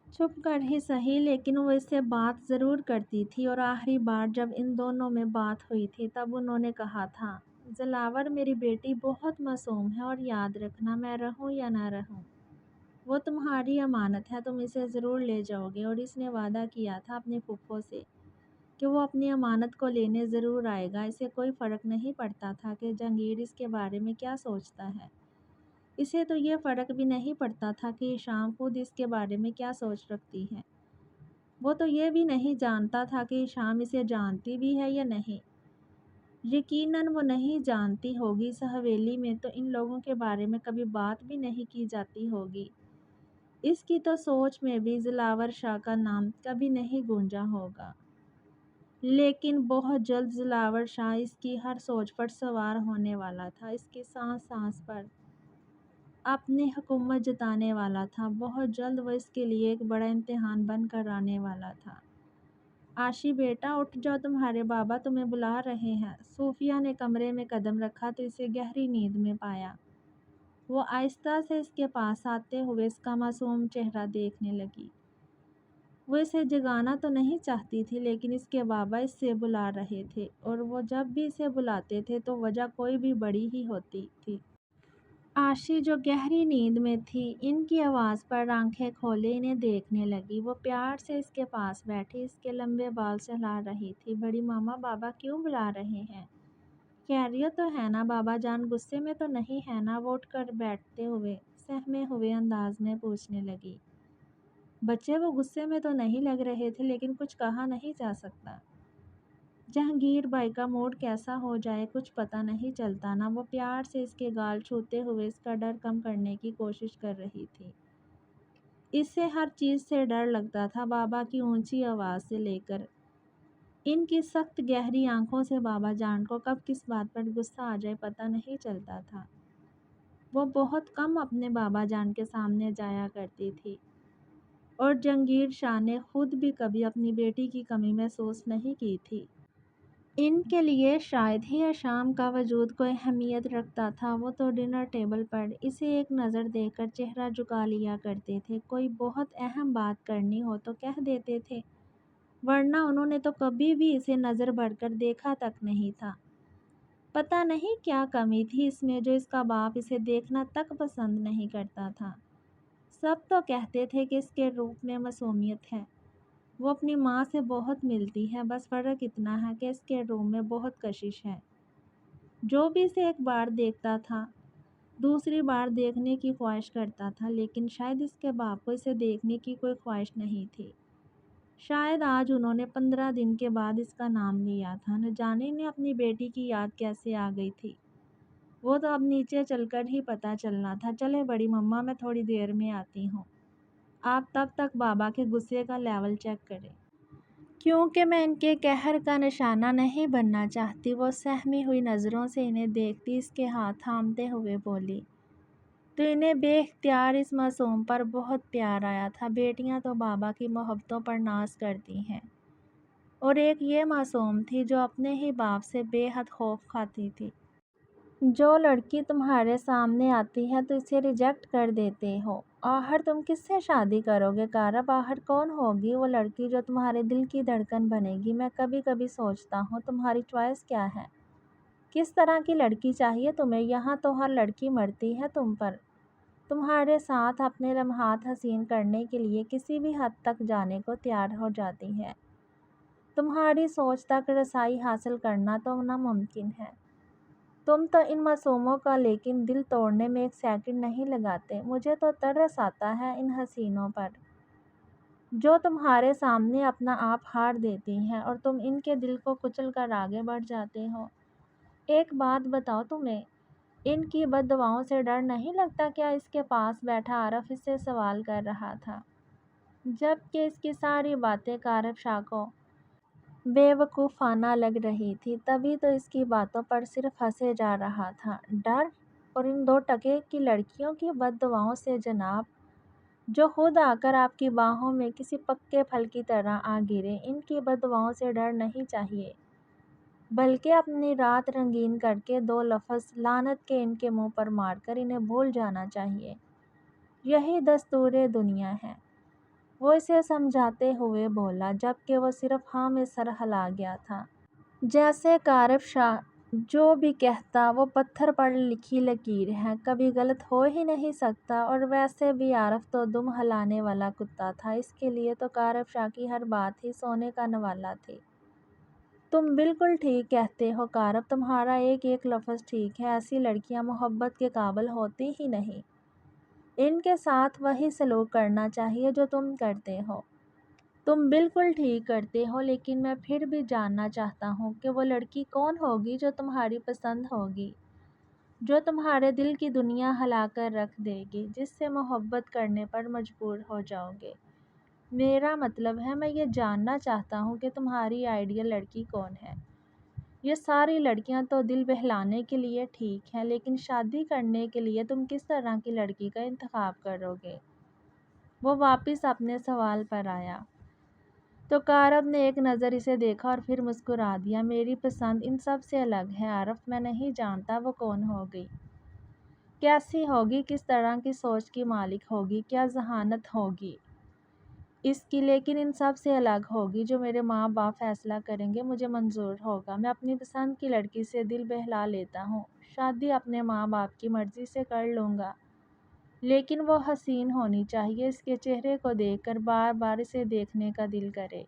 Speaker 1: چھپ کر ہی صحیح، لیکن وہ اس سے بات ضرور کرتی تھی، اور آخری بار جب ان دونوں میں بات ہوئی تھی تب انہوں نے کہا تھا، دلاور میری بیٹی بہت معصوم ہے، اور یاد رکھنا میں رہوں یا نہ رہوں وہ تمہاری امانت ہے، تم اسے ضرور لے جاؤ گے۔ اور اس نے وعدہ کیا تھا اپنی پھپھو سے کہ وہ اپنی امانت کو لینے ضرور آئے گا۔ اسے کوئی فرق نہیں پڑتا تھا کہ جہانگیر اس کے بارے میں کیا سوچتا ہے، اسے تو یہ فرق بھی نہیں پڑتا تھا کہ ایشام خود اس کے بارے میں کیا سوچ رکھتی ہے۔ وہ تو یہ بھی نہیں جانتا تھا کہ ایشام اسے جانتی بھی ہے یا نہیں۔ یقیناً وہ نہیں جانتی ہوگی، اس حویلی میں تو ان لوگوں کے بارے میں کبھی بات بھی نہیں کی جاتی ہوگی۔ اس کی تو سوچ میں بھی دلاور شاہ کا نام کبھی نہیں گونجا ہوگا۔ لیکن بہت جلد دلاور شاہ اس کی ہر سوچ پر سوار ہونے والا تھا، اس کی سانس سانس پر اپنی حکومت جتانے والا تھا۔ بہت جلد وہ اس کے لیے ایک بڑا امتحان بن کر آنے والا تھا۔ آشی بیٹا اٹھ جاؤ، تمہارے بابا تمہیں بلا رہے ہیں۔ صوفیہ نے کمرے میں قدم رکھا تو اسے گہری نیند میں پایا۔ وہ آہستہ سے اس کے پاس آتے ہوئے اس کا معصوم چہرہ دیکھنے لگی۔ وہ اسے جگانا تو نہیں چاہتی تھی، لیکن اس کے بابا اس سے بلا رہے تھے، اور وہ جب بھی اسے بلاتے تھے تو وجہ کوئی بھی بڑی ہی ہوتی تھی۔ آشی جو گہری نیند میں تھی ان کی آواز پر آنکھیں کھولے انہیں دیکھنے لگی۔ وہ پیار سے اس کے پاس بیٹھی اس کے لمبے بال سہلا رہی تھی۔ بڑی ماما بابا کیوں بلا رہے ہیں؟ خیریت تو ہے نا؟ بابا جان غصے میں تو نہیں ہے نا؟ وہ اٹھ کر بیٹھتے ہوئے سہمے ہوئے انداز میں پوچھنے لگی۔ بچے وہ غصے میں تو نہیں لگ رہے تھے، لیکن کچھ کہا نہیں جا سکتا۔ جہانگیر بھائی کا موڈ کیسا ہو جائے کچھ پتہ نہیں چلتا نا؟ وہ پیار سے اس کے گال چھوتے ہوئے اس کا ڈر کم کرنے کی کوشش کر رہی تھی۔ اسے ہر چیز سے ڈر لگتا تھا، بابا کی اونچی آواز سے لے کر ان کی سخت گہری آنکھوں سے۔ بابا جان کو کب کس بات پر غصہ آ جائے پتہ نہیں چلتا تھا۔ وہ بہت کم اپنے بابا جان کے سامنے جایا کرتی تھی، اور جہانگیر شاہ نے خود بھی کبھی اپنی بیٹی کی کمی محسوس نہیں کی تھی۔ ان کے لیے شاید ہی ایشام کا وجود کوئی اہمیت رکھتا تھا۔ وہ تو ڈنر ٹیبل پر اسے ایک نظر دیکھ کر چہرہ جھکا لیا کرتے تھے، کوئی بہت اہم بات کرنی ہو تو کہہ دیتے تھے، ورنہ انہوں نے تو کبھی بھی اسے نظر بھر کر دیکھا تک نہیں تھا۔ پتہ نہیں کیا کمی تھی اس میں جو اس کا باپ اسے دیکھنا تک پسند نہیں کرتا تھا۔ سب تو کہتے تھے کہ اس کے روپ میں معصومیت ہے، وہ اپنی ماں سے بہت ملتی ہے، بس فرق اتنا ہے کہ اس کے روپ میں بہت کشش ہے۔ جو بھی اسے ایک بار دیکھتا تھا دوسری بار دیکھنے کی خواہش کرتا تھا، لیکن شاید اس کے باپ کو اسے دیکھنے کی کوئی خواہش نہیں تھی۔ شاید آج انہوں نے 15 دن کے بعد اس کا نام لیا تھا، نہ جانے انہیں اپنی بیٹی کی یاد کیسے آ گئی تھی۔ وہ تو اب نیچے چل کر ہی پتہ چلنا تھا۔ چلے بڑی مما میں تھوڑی دیر میں آتی ہوں، آپ تب تک بابا کے غصے کا لیول چیک کریں۔ کیونکہ میں ان کے قہر کا نشانہ نہیں بننا چاہتی۔ وہ سہمی ہوئی نظروں سے انہیں دیکھتی اس کے ہاتھ تھامتے ہوئے بولی، تو انہیں بے اختیار اس معصوم پر بہت پیار آیا تھا۔ بیٹیاں تو بابا کی محبتوں پر ناز کرتی ہیں، اور ایک یہ معصوم تھی جو اپنے ہی باپ سے بے حد خوف کھاتی تھی۔ جو لڑکی تمہارے سامنے آتی ہے تو اسے ریجیکٹ کر دیتے ہو۔ آخر تم کس سے شادی کرو گے کارب؟ آخر کون ہوگی وہ لڑکی جو تمہارے دل کی دھڑکن بنے گی؟ میں کبھی کبھی سوچتا ہوں تمہاری چوائس کیا ہے؟ کس طرح کی لڑکی چاہیے تمہیں؟ یہاں تو ہر لڑکی مرتی ہے تم پر، تمہارے ساتھ اپنے لمحات حسین کرنے کے لیے کسی بھی حد تک جانے کو تیار ہو جاتی ہے۔ تمہاری سوچ تک رسائی حاصل کرنا تو ناممکن ہے۔ تم تو ان معصوموں کا لیکن دل توڑنے میں ایک سیکنڈ نہیں لگاتے۔ مجھے تو ترس آتا ہے ان حسینوں پر جو تمہارے سامنے اپنا آپ ہار دیتی ہیں اور تم ان کے دل کو کچل کر آگے بڑھ جاتے ہو۔ ایک بات بتاؤ، تمہیں ان کی بد دعاؤں سے ڈر نہیں لگتا کیا؟ اس کے پاس بیٹھا عارف اس سے سوال کر رہا تھا، جبکہ اس کی ساری باتیں کارب شاہ کو بے وقوفانہ لگ رہی تھی۔ تبھی تو اس کی باتوں پر صرف ہنسے جا رہا تھا۔ ڈر؟ اور ان 2 کی لڑکیوں کی بد دعاؤں سے جناب، جو خود آ کر آپ کی باہوں میں کسی پکے پھل کی طرح آ گرے، ان کی بد دعاؤں سے ڈر نہیں چاہیے، بلکہ اپنی رات رنگین کر کے 2 لفظ لعنت کے ان کے منہ پر مار کر انہیں بھول جانا چاہیے۔ یہی دستور دنیا ہے، وہ اسے سمجھاتے ہوئے بولا، جبکہ وہ صرف ہاں میں سر ہلا گیا تھا۔ جیسے کارب شاہ جو بھی کہتا وہ پتھر پر لکھی لکیر ہے، کبھی غلط ہو ہی نہیں سکتا۔ اور ویسے بھی عارف تو دم ہلانے والا کتا تھا، اس کے لیے تو کارب شاہ کی ہر بات ہی سونے کا نوالا تھی۔ تم بالکل ٹھیک کہتے ہو کارب، تمہارا ایک ایک لفظ ٹھیک ہے۔ ایسی لڑکیاں محبت کے قابل ہوتی ہی نہیں، ان کے ساتھ وہی سلوک کرنا چاہیے جو تم کرتے ہو۔ تم بالکل ٹھیک کرتے ہو، لیکن میں پھر بھی جاننا چاہتا ہوں کہ وہ لڑکی کون ہوگی جو تمہاری پسند ہوگی، جو تمہارے دل کی دنیا ہلا کر رکھ دے گی، جس سے محبت کرنے پر مجبور ہو جاؤ گے۔ میرا مطلب ہے میں یہ جاننا چاہتا ہوں کہ تمہاری آئیڈیل لڑکی کون ہے۔ یہ ساری لڑکیاں تو دل بہلانے کے لیے ٹھیک ہیں، لیکن شادی کرنے کے لیے تم کس طرح کی لڑکی کا انتخاب کرو گے؟ وہ واپس اپنے سوال پر آیا تو کارب نے ایک نظر اسے دیکھا اور پھر مسکرا دیا۔ میری پسند ان سب سے الگ ہے عارف، میں نہیں جانتا وہ کون ہوگی، کیسی ہوگی، کس طرح کی سوچ کی مالک ہوگی، کیا ذہانت ہوگی اس کی، لیکن ان سب سے الگ ہوگی۔ جو میرے ماں باپ فیصلہ کریں گے مجھے منظور ہوگا۔ میں اپنی پسند کی لڑکی سے دل بہلا لیتا ہوں، شادی اپنے ماں باپ کی مرضی سے کر لوں گا، لیکن وہ حسین ہونی چاہیے، اس کے چہرے کو دیکھ کر بار بار اسے دیکھنے کا دل کرے۔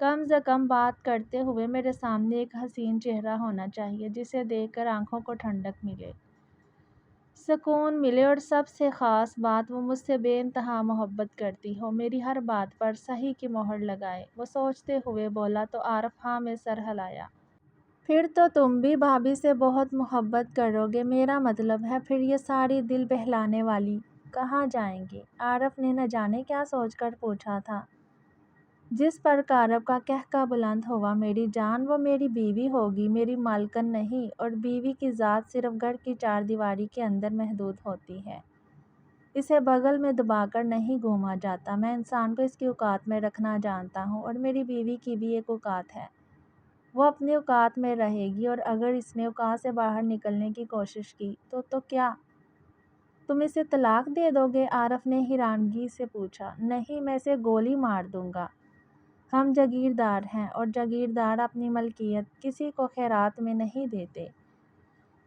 Speaker 1: کم از کم بات کرتے ہوئے میرے سامنے ایک حسین چہرہ ہونا چاہیے، جسے دیکھ کر آنکھوں کو ٹھنڈک ملے، سکون ملے، اور سب سے خاص بات وہ مجھ سے بے انتہا محبت کرتی ہو، میری ہر بات پر صحیح کی مہر لگائے۔ وہ سوچتے ہوئے بولا تو عارف ہاں میں سر ہلایا۔ پھر تو تم بھی بھابھی سے بہت محبت کرو گے، میرا مطلب ہے پھر یہ ساری دل بہلانے والی کہاں جائیں گی؟ عارف نے نہ جانے کیا سوچ کر پوچھا تھا، جس پر کارب کا قہقہ بلند ہوا۔ میری جان، وہ میری بیوی ہوگی، میری مالکن نہیں، اور بیوی کی ذات صرف گھر کی 4 دیواری کے اندر محدود ہوتی ہے، اسے بغل میں دبا کر نہیں گھوما جاتا۔ میں انسان کو اس کی اوقات میں رکھنا جانتا ہوں، اور میری بیوی کی بھی ایک اوقات ہے، وہ اپنی اوقات میں رہے گی، اور اگر اس نے اوقات سے باہر نکلنے کی کوشش کی تو کیا تم اسے طلاق دے دو گے؟ عارف نے حیرانگی سے پوچھا۔ نہیں، میں اسے گولی مار دوں گا۔ ہم جاگیردار ہیں، اور جاگیردار اپنی ملکیت کسی کو خیرات میں نہیں دیتے۔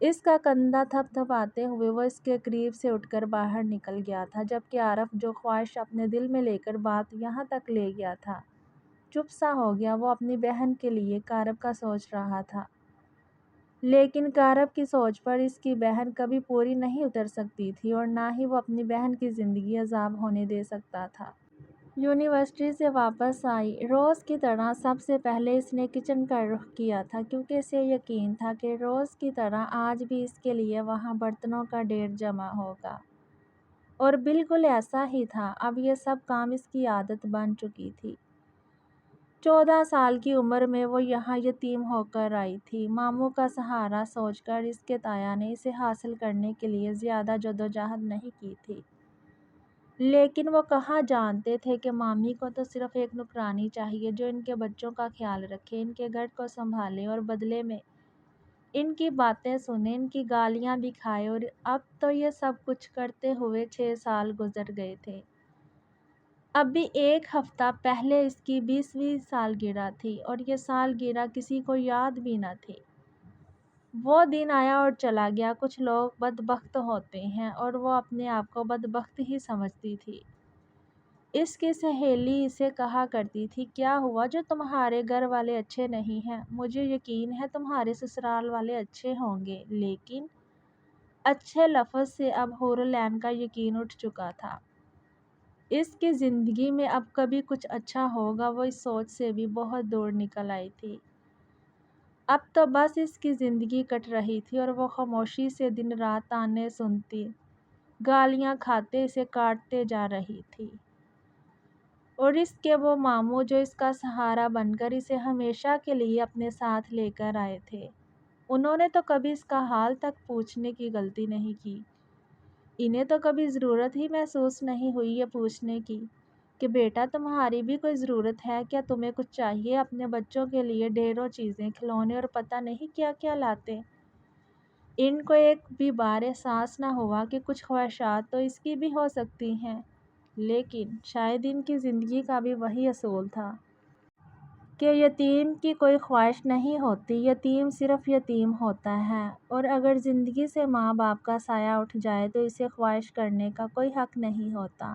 Speaker 1: اس کا کندھا تھپ تھپاتے ہوئے وہ اس کے قریب سے اٹھ کر باہر نکل گیا تھا، جبکہ عارف جو خواہش اپنے دل میں لے کر بات یہاں تک لے گیا تھا چپ سا ہو گیا۔ وہ اپنی بہن کے لیے کارب کا سوچ رہا تھا، لیکن کارب کی سوچ پر اس کی بہن کبھی پوری نہیں اتر سکتی تھی، اور نہ ہی وہ اپنی بہن کی زندگی عذاب ہونے دے سکتا تھا۔ یونیورسٹی سے واپس آئی روز کی طرح سب سے پہلے اس نے کچن کا رخ کیا تھا، کیونکہ اسے یقین تھا کہ روز کی طرح آج بھی اس کے لیے وہاں برتنوں کا ڈھیر جمع ہوگا، اور بالکل ایسا ہی تھا۔ اب یہ سب کام اس کی عادت بن چکی تھی۔ 14 سال کی عمر میں وہ یہاں یتیم ہو کر آئی تھی۔ ماموں کا سہارا سوچ کر اس کے تایا نے اسے حاصل کرنے کے لیے زیادہ جدوجہد نہیں کی تھی، لیکن وہ کہاں جانتے تھے کہ مامی کو تو صرف ایک نوکرانی چاہیے جو ان کے بچوں کا خیال رکھے، ان کے گھر کو سنبھالے اور بدلے میں ان کی باتیں سنے، ان کی گالیاں بھی کھائے۔ اور اب تو یہ سب کچھ کرتے ہوئے 6 سال گزر گئے تھے۔ ابھی ایک ہفتہ پہلے اس کی 20ویں سالگرہ تھی اور یہ سالگرہ کسی کو یاد بھی نہ تھی۔ وہ دن آیا اور چلا گیا۔ کچھ لوگ بدبخت ہوتے ہیں اور وہ اپنے آپ کو بدبخت ہی سمجھتی تھی۔ اس کی سہیلی اسے کہا کرتی تھی، کیا ہوا جو تمہارے گھر والے اچھے نہیں ہیں؟ مجھے یقین ہے تمہارے سسرال والے اچھے ہوں گے۔ لیکن اچھے لفظ سے اب حور العین کا یقین اٹھ چکا تھا۔ اس کی زندگی میں اب کبھی کچھ اچھا ہوگا، وہ اس سوچ سے بھی بہت دور نکل آئی تھی۔ اب تو بس اس کی زندگی کٹ رہی تھی اور وہ خاموشی سے دن رات تانے سنتی، گالیاں کھاتے اسے کاٹتے جا رہی تھی۔ اور اس کے وہ ماموں جو اس کا سہارا بن کر اسے ہمیشہ کے لیے اپنے ساتھ لے کر آئے تھے، انہوں نے تو کبھی اس کا حال تک پوچھنے کی غلطی نہیں کی۔ انہیں تو کبھی ضرورت ہی محسوس نہیں ہوئی یہ پوچھنے کی کہ بیٹا تمہاری بھی کوئی ضرورت ہے کیا، تمہیں کچھ چاہیے؟ اپنے بچوں کے لیے ڈھیروں چیزیں، کھلونے اور پتہ نہیں کیا کیا لاتے۔ ان کو ایک بھی بار احساس نہ ہوا کہ کچھ خواہشات تو اس کی بھی ہو سکتی ہیں، لیکن شاید ان کی زندگی کا بھی وہی اصول تھا کہ یتیم کی کوئی خواہش نہیں ہوتی، یتیم صرف یتیم ہوتا ہے۔ اور اگر زندگی سے ماں باپ کا سایہ اٹھ جائے تو اسے خواہش کرنے کا کوئی حق نہیں ہوتا،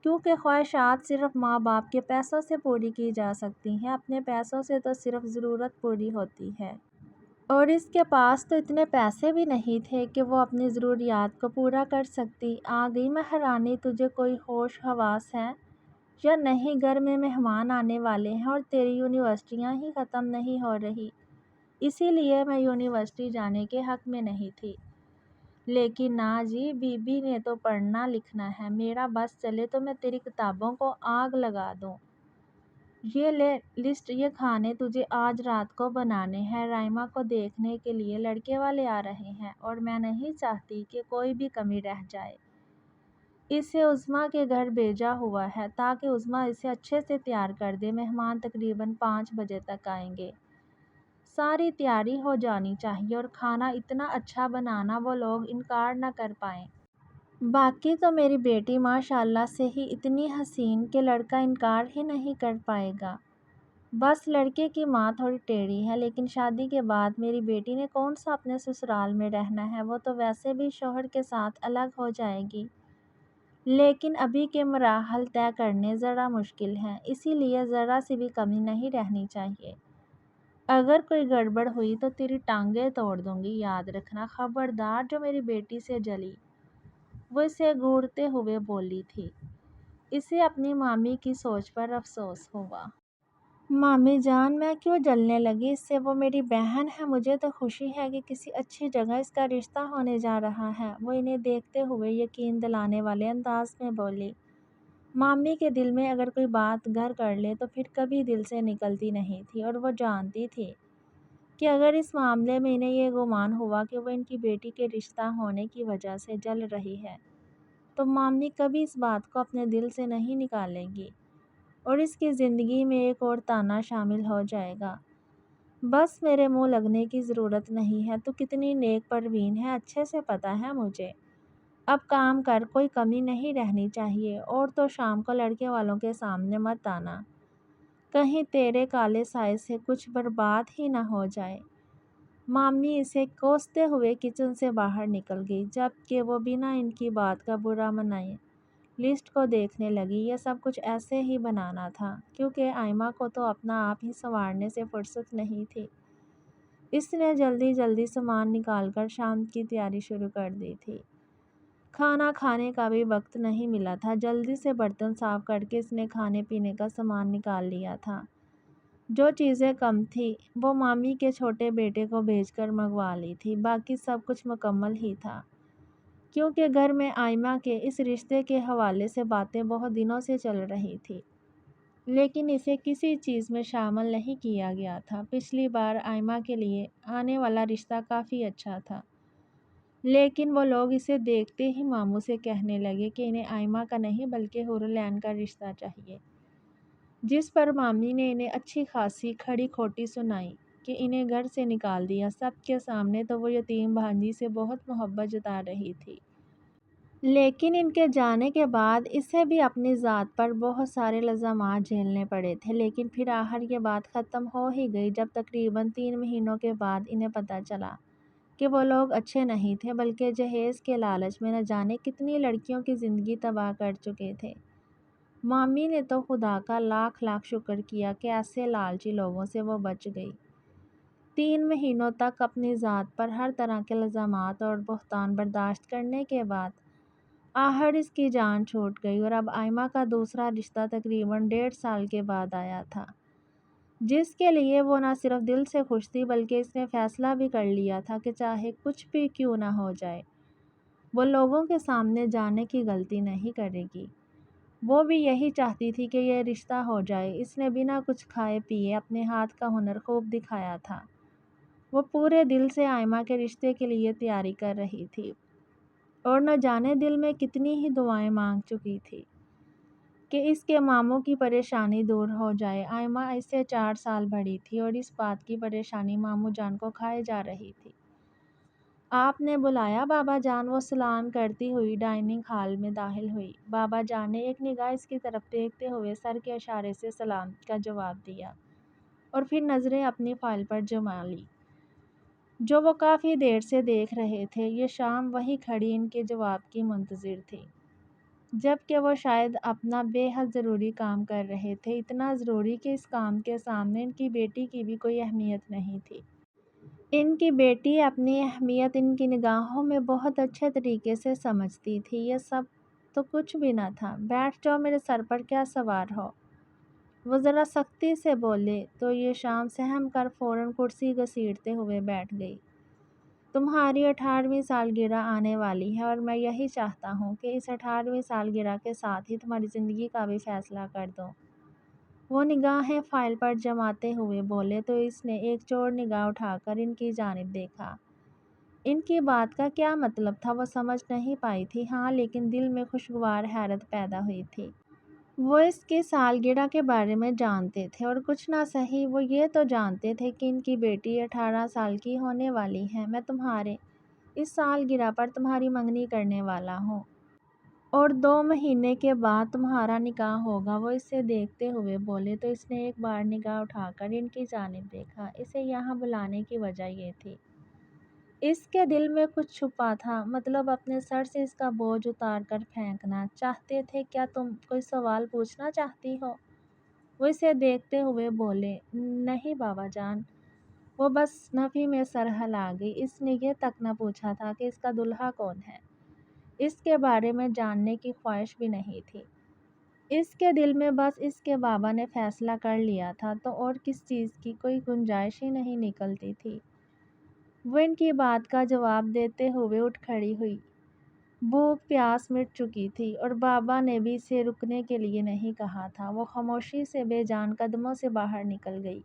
Speaker 1: کیونکہ خواہشات صرف ماں باپ کے پیسوں سے پوری کی جا سکتی ہیں، اپنے پیسوں سے تو صرف ضرورت پوری ہوتی ہے۔ اور اس کے پاس تو اتنے پیسے بھی نہیں تھے کہ وہ اپنی ضروریات کو پورا کر سکتی۔ آ گئی مہارانی، تجھے کوئی ہوش حواس ہے یا نہیں؟ گھر میں مہمان آنے والے ہیں اور تیری یونیورسٹیاں ہی ختم نہیں ہو رہی، اسی لیے میں یونیورسٹی جانے کے حق میں نہیں تھی۔ لیکن نا جی، بی بی نے تو پڑھنا لکھنا ہے، میرا بس چلے تو میں تیری کتابوں کو آگ لگا دوں۔ یہ لے لسٹ، یہ کھانے تجھے آج رات کو بنانے ہیں۔ رائما کو دیکھنے کے لیے لڑکے والے آ رہے ہیں اور میں نہیں چاہتی کہ کوئی بھی کمی رہ جائے۔ اسے عظمیٰ کے گھر بھیجا ہوا ہے تاکہ عظمیٰ اسے اچھے سے تیار کر دے۔ مہمان تقریباً 5 بجے تک آئیں گے۔ ساری تیاری ہو جانی چاہیے اور کھانا اتنا اچھا بنانا وہ لوگ انکار نہ کر پائیں۔ باقی تو میری بیٹی ماشاءاللہ سے ہی اتنی حسین کہ لڑکا انکار ہی نہیں کر پائے گا۔ بس لڑکے کی ماں تھوڑی ٹیڑھی ہے، لیکن شادی کے بعد میری بیٹی نے کون سا اپنے سسرال میں رہنا ہے، وہ تو ویسے بھی شوہر کے ساتھ الگ ہو جائے گی۔ لیکن ابھی کے مراحل طے کرنے ذرا مشکل ہیں، اسی لیے ذرا سی بھی کمی نہیں رہنی چاہیے۔ اگر کوئی گڑبڑ ہوئی تو تیری ٹانگیں توڑ دوں گی، یاد رکھنا۔ خبردار جو میری بیٹی سے جلی، وہ اسے گھورتے ہوئے بولی تھی۔ اسے اپنی مامی کی سوچ پر افسوس ہوا۔ مامی جان، میں کیوں جلنے لگی؟ اس سے وہ میری بہن ہے، مجھے تو خوشی ہے کہ کسی اچھی جگہ اس کا رشتہ ہونے جا رہا ہے، وہ انہیں دیکھتے ہوئے یقین دلانے والے انداز میں بولی۔ مامی کے دل میں اگر کوئی بات گھر کر لے تو پھر کبھی دل سے نکلتی نہیں تھی، اور وہ جانتی تھی کہ اگر اس معاملے میں انہیں یہ گمان ہوا کہ وہ ان کی بیٹی کے رشتہ ہونے کی وجہ سے جل رہی ہے تو مامی کبھی اس بات کو اپنے دل سے نہیں نکالیں گی اور اس کی زندگی میں ایک اور تانا شامل ہو جائے گا۔ بس میرے منہ لگنے کی ضرورت نہیں ہے، تو کتنی نیک پروین ہے، اچھے سے پتہ ہے مجھے۔ اب کام کر، کوئی کمی نہیں رہنی چاہیے، اور تو شام کو لڑکے والوں کے سامنے مت آنا، کہیں تیرے کالے سائے سے کچھ برباد ہی نہ ہو جائے۔ مامی اسے کوستے ہوئے کچن سے باہر نکل گئی، جبکہ وہ بنا ان کی بات کا برا منائے لسٹ کو دیکھنے لگی۔ یہ سب کچھ ایسے ہی بنانا تھا کیونکہ آئمہ کو تو اپنا آپ ہی سنوارنے سے فرصت نہیں تھی۔ اس نے جلدی جلدی سامان نکال کر شام کی تیاری شروع کر دی تھی۔ کھانا کھانے کا بھی وقت نہیں ملا تھا۔ جلدی سے برتن صاف کر کے اس نے کھانے پینے کا سامان نکال لیا تھا۔ جو چیزیں کم تھی وہ مامی کے چھوٹے بیٹے کو بھیج کر منگوا لی تھی، باقی سب کچھ مکمل ہی تھا، کیونکہ گھر میں آئمہ کے اس رشتے کے حوالے سے باتیں بہت دنوں سے چل رہی تھی۔ لیکن اسے کسی چیز میں شامل نہیں کیا گیا تھا۔ پچھلی بار آئمہ کے لیے آنے والا رشتہ کافی اچھا تھا، لیکن وہ لوگ اسے دیکھتے ہی ماموں سے کہنے لگے کہ انہیں آئمہ کا نہیں بلکہ حور العین کا رشتہ چاہیے، جس پر مامی نے انہیں اچھی خاصی کھڑی کھوٹی سنائی کہ انہیں گھر سے نکال دیا سب کے سامنے۔ تو وہ یتیم بھانجی سے بہت محبت جتا رہی تھی، لیکن ان کے جانے کے بعد اسے بھی اپنی ذات پر بہت سارے الزامات جھیلنے پڑے تھے۔ لیکن پھر آخر یہ بات ختم ہو ہی گئی جب تقریباً 3 مہینوں کے بعد انہیں پتہ چلا کہ وہ لوگ اچھے نہیں تھے بلکہ جہیز کے لالچ میں نہ جانے کتنی لڑکیوں کی زندگی تباہ کر چکے تھے۔ مامی نے تو خدا کا لاکھ لاکھ شکر کیا کہ ایسے لالچی لوگوں سے وہ بچ گئی۔ 3 مہینوں تک اپنی ذات پر ہر طرح کے الزامات اور بہتان برداشت کرنے کے بعد آخر اس کی جان چھوٹ گئی، اور اب آئمہ کا دوسرا رشتہ تقریباً 1.5 سال کے بعد آیا تھا، جس کے لیے وہ نہ صرف دل سے خوش تھی بلکہ اس نے فیصلہ بھی کر لیا تھا کہ چاہے کچھ بھی کیوں نہ ہو جائے، وہ لوگوں کے سامنے جانے کی غلطی نہیں کرے گی۔ وہ بھی یہی چاہتی تھی کہ یہ رشتہ ہو جائے۔ اس نے بنا کچھ کھائے پیے اپنے ہاتھ کا ہنر خوب دکھایا تھا۔ وہ پورے دل سے آئمہ کے رشتے کے لیے تیاری کر رہی تھی، اور نہ جانے دل میں کتنی ہی دعائیں مانگ چکی تھی کہ اس کے ماموں کی پریشانی دور ہو جائے۔ آئمہ اس سے 4 سال بڑی تھی اور اس بات کی پریشانی ماموں جان کو کھائے جا رہی تھی۔ آپ نے بلایا بابا جان؟ وہ سلام کرتی ہوئی ڈائننگ ہال میں داخل ہوئی۔ بابا جان نے ایک نگاہ اس کی طرف دیکھتے ہوئے سر کے اشارے سے سلام کا جواب دیا اور پھر نظریں اپنی فائل پر جما لی جو وہ کافی دیر سے دیکھ رہے تھے۔ یہ شام وہیں کھڑی ان کے جواب کی منتظر تھی، جبکہ وہ شاید اپنا بے حد ضروری کام کر رہے تھے، اتنا ضروری کہ اس کام کے سامنے ان کی بیٹی کی بھی کوئی اہمیت نہیں تھی۔ ان کی بیٹی اپنی اہمیت ان کی نگاہوں میں بہت اچھے طریقے سے سمجھتی تھی۔ یہ سب تو کچھ بھی نہ تھا۔ بیٹھ جاؤ، میرے سر پر کیا سوار ہو؟ وہ ذرا سختی سے بولے تو یہ شام سہم کر فوراً کرسی گھسیٹتے ہوئے بیٹھ گئی۔ تمہاری 18ویں سالگرہ آنے والی ہے اور میں یہی چاہتا ہوں کہ اس 18ویں سالگرہ کے ساتھ ہی تمہاری زندگی کا بھی فیصلہ کر دوں۔ وہ نگاہیں فائل پر جماتے ہوئے بولے تو اس نے ایک چور نگاہ اٹھا کر ان کی جانب دیکھا۔ ان کی بات کا کیا مطلب تھا وہ سمجھ نہیں پائی تھی، ہاں لیکن دل میں خوشگوار حیرت پیدا ہوئی تھی۔ وہ اس کی سالگرہ کے بارے میں جانتے تھے، اور کچھ نہ سہی وہ یہ تو جانتے تھے کہ ان کی بیٹی 18 سال کی ہونے والی ہے۔ میں تمہارے اس سالگرہ پر تمہاری منگنی کرنے والا ہوں اور 2 مہینے کے بعد تمہارا نکاح ہوگا۔ وہ اسے دیکھتے ہوئے بولے تو اس نے ایک بار نگاہ اٹھا کر ان کی جانب دیکھا۔ اسے یہاں بلانے کی وجہ یہ تھی، اس کے دل میں کچھ چھپا تھا، مطلب اپنے سر سے اس کا بوجھ اتار کر پھینکنا چاہتے تھے۔ کیا تم کوئی سوال پوچھنا چاہتی ہو؟ وہ اسے دیکھتے ہوئے بولے۔ نہیں بابا جان۔ وہ بس نفی میں سر ہلا گئی۔ اس نے یہ تک نہ پوچھا تھا کہ اس کا دلہا کون ہے، اس کے بارے میں جاننے کی خواہش بھی نہیں تھی۔ اس کے دل میں بس اس کے بابا نے فیصلہ کر لیا تھا، تو اور کس چیز کی کوئی گنجائش ہی نہیں نکلتی تھی۔ وہ ان کی بات کا جواب دیتے ہوئے اٹھ کھڑی ہوئی۔ بھوک پیاس مٹ چکی تھی اور بابا نے بھی اسے رکنے کے لیے نہیں کہا تھا۔ وہ خاموشی سے بے جان قدموں سے باہر نکل گئی۔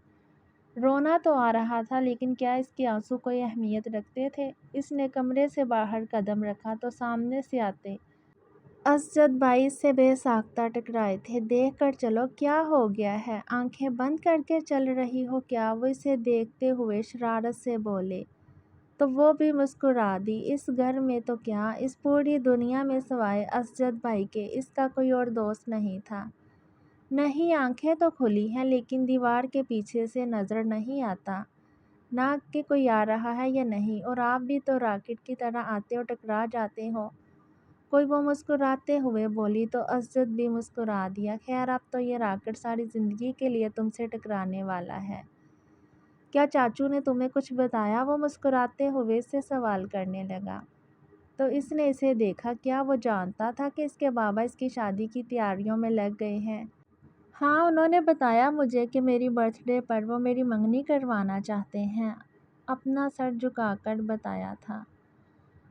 Speaker 1: رونا تو آ رہا تھا، لیکن کیا اس کے آنسو کوئی اہمیت رکھتے تھے؟ اس نے کمرے سے باہر قدم رکھا تو سامنے سے آتے اسجد بھائی اس سے بے ساختہ ٹکرائے تھے۔ دیکھ کر چلو، کیا ہو گیا ہے؟ آنکھیں بند کر کے چل رہی ہو کیا؟ وہ اسے دیکھتے ہوئے شرارت سے بولے تو وہ بھی مسکرا دی۔ اس گھر میں تو کیا، اس پوری دنیا میں سوائے اسجد بھائی کے اس کا کوئی اور دوست نہیں تھا۔ نہیں، آنکھیں تو کھلی ہیں لیکن دیوار کے پیچھے سے نظر نہیں آتا نہ کہ کوئی آ رہا ہے یا نہیں، اور آپ بھی تو راکٹ کی طرح آتے اور ٹکرا جاتے ہو کوئی۔ وہ مسکراتے ہوئے بولی تو اسجد بھی مسکرا دیا۔ خیر اب تو یہ راکٹ ساری زندگی کے لیے تم سے ٹکرانے والا ہے۔ کیا چاچو نے تمہیں کچھ بتایا؟ وہ مسکراتے ہوئے اس سے سوال کرنے لگا تو اس نے اسے دیکھا۔ کیا وہ جانتا تھا کہ اس کے بابا اس کی شادی کی تیاریوں میں لگ گئے ہیں؟ ہاں، انہوں نے بتایا مجھے کہ میری برتھ ڈے پر وہ میری منگنی کروانا چاہتے ہیں۔ اپنا سر جھکا کر بتایا تھا۔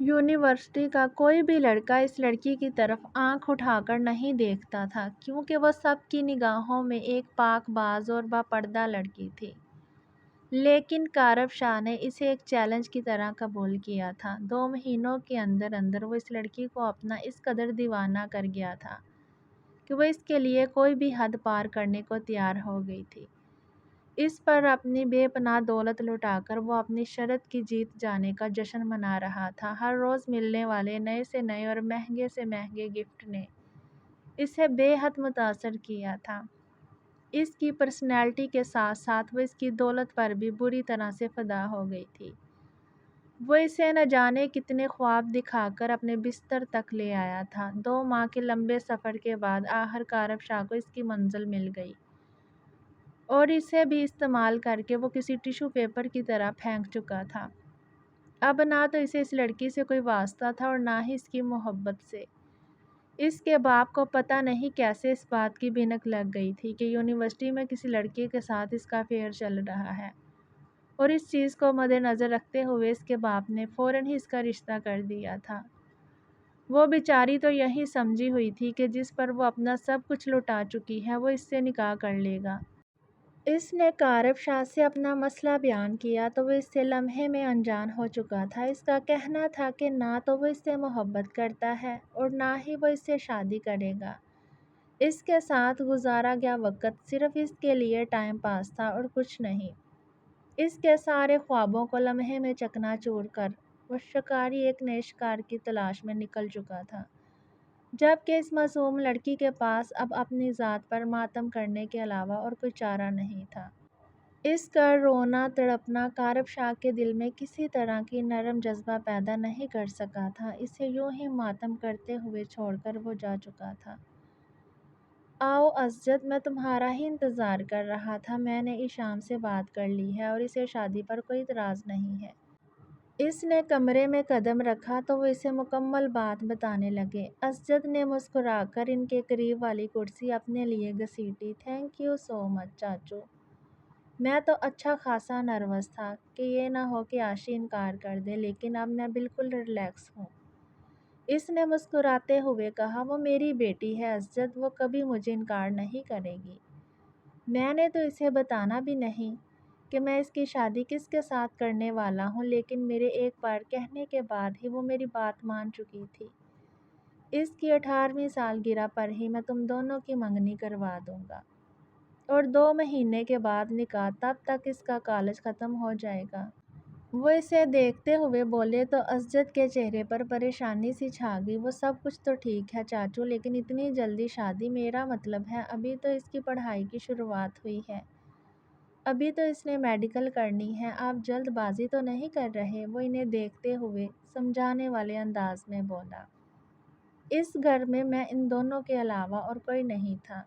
Speaker 1: یونیورسٹی کا کوئی بھی لڑکا اس لڑکی کی طرف آنکھ اٹھا کر نہیں دیکھتا تھا کیونکہ وہ سب کی نگاہوں میں ایک پاک باز اور باپردہ لڑکی تھی۔ لیکن کارب شاہ نے اسے ایک چیلنج کی طرح قبول کیا تھا۔ 2 مہینوں کے اندر اندر وہ اس لڑکی کو اپنا اس قدر دیوانہ کر گیا تھا کہ وہ اس کے لیے کوئی بھی حد پار کرنے کو تیار ہو گئی تھی۔ اس پر اپنی بے پناہ دولت لٹا کر وہ اپنی شرط کی جیت جانے کا جشن منا رہا تھا۔ ہر روز ملنے والے نئے سے نئے اور مہنگے سے مہنگے گفٹ نے اسے بے حد متاثر کیا تھا۔ اس کی پرسنالٹی کے ساتھ ساتھ وہ اس کی دولت پر بھی بری طرح سے فدا ہو گئی تھی۔ وہ اسے نہ جانے کتنے خواب دکھا کر اپنے بستر تک لے آیا تھا۔ 2 ماہ کے لمبے سفر کے بعد آخر کارب شاہ کو اس کی منزل مل گئی اور اسے بھی استعمال کر کے وہ کسی ٹیشو پیپر کی طرح پھینک چکا تھا۔ اب نہ تو اسے اس لڑکی سے کوئی واسطہ تھا اور نہ ہی اس کی محبت سے۔ اس کے باپ کو پتہ نہیں کیسے اس بات کی بھنک لگ گئی تھی کہ یونیورسٹی میں کسی لڑکی کے ساتھ اس کا افیئر چل رہا ہے، اور اس چیز کو مد نظر رکھتے ہوئے اس کے باپ نے فوراً ہی اس کا رشتہ کر دیا تھا۔ وہ بیچاری تو یہی سمجھی ہوئی تھی کہ جس پر وہ اپنا سب کچھ لٹا چکی ہے وہ اس سے نکاح کر لے گا۔ اس نے کارب شاہ سے اپنا مسئلہ بیان کیا تو وہ اس سے لمحے میں انجان ہو چکا تھا۔ اس کا کہنا تھا کہ نہ تو وہ اس سے محبت کرتا ہے اور نہ ہی وہ اس سے شادی کرے گا۔ اس کے ساتھ گزارا گیا وقت صرف اس کے لیے ٹائم پاس تھا اور کچھ نہیں۔ اس کے سارے خوابوں کو لمحے میں چکنا چور کر وہ شکاری ایک نئے شکار کی تلاش میں نکل چکا تھا، جبکہ اس معصوم لڑکی کے پاس اب اپنی ذات پر ماتم کرنے کے علاوہ اور کوئی چارہ نہیں تھا۔ اس کا رونا تڑپنا کارب شاہ کے دل میں کسی طرح کی نرم جذبہ پیدا نہیں کر سکا تھا۔ اسے یوں ہی ماتم کرتے ہوئے چھوڑ کر وہ جا چکا تھا۔ آؤ اسجد، میں تمہارا ہی انتظار کر رہا تھا۔ میں نے ایشام سے بات کر لی ہے اور اسے شادی پر کوئی اعتراض نہیں ہے۔ اس نے کمرے میں قدم رکھا تو وہ اسے مکمل بات بتانے لگے۔ اسجد نے مسکرا کر ان کے قریب والی کرسی اپنے لیے گھسیٹی۔ تھینک یو سو مچ چاچو۔ میں تو اچھا خاصا نروس تھا کہ یہ نہ ہو کہ عاشی انکار کر دے، لیکن اب میں بالکل ریلیکس ہوں۔ اس نے مسکراتے ہوئے کہا، وہ میری بیٹی ہے اسجد، وہ کبھی مجھے انکار نہیں کرے گی۔ میں نے تو اسے بتانا بھی نہیں کہ میں اس کی شادی کس کے ساتھ کرنے والا ہوں، لیکن میرے ایک بار کہنے کے بعد ہی وہ میری بات مان چکی تھی۔ اس کی 18ویں سالگرہ پر ہی میں تم دونوں کی منگنی کروا دوں گا اور 2 مہینے کے بعد نکاح، تب تک اس کا کالج ختم ہو جائے گا۔ وہ اسے دیکھتے ہوئے بولے تو اسجد کے چہرے پر پریشانی سی چھا گئی۔ وہ سب کچھ تو ٹھیک ہے چاچو، لیکن اتنی جلدی شادی؟ میرا مطلب ہے ابھی تو اس کی پڑھائی کی شروعات ہوئی ہے، ابھی تو اس نے میڈیکل کرنی ہے، آپ جلد بازی تو نہیں کر رہے؟ وہ انہیں دیکھتے ہوئے سمجھانے والے انداز میں بولا۔ اس گھر میں ان دونوں کے علاوہ اور کوئی نہیں تھا۔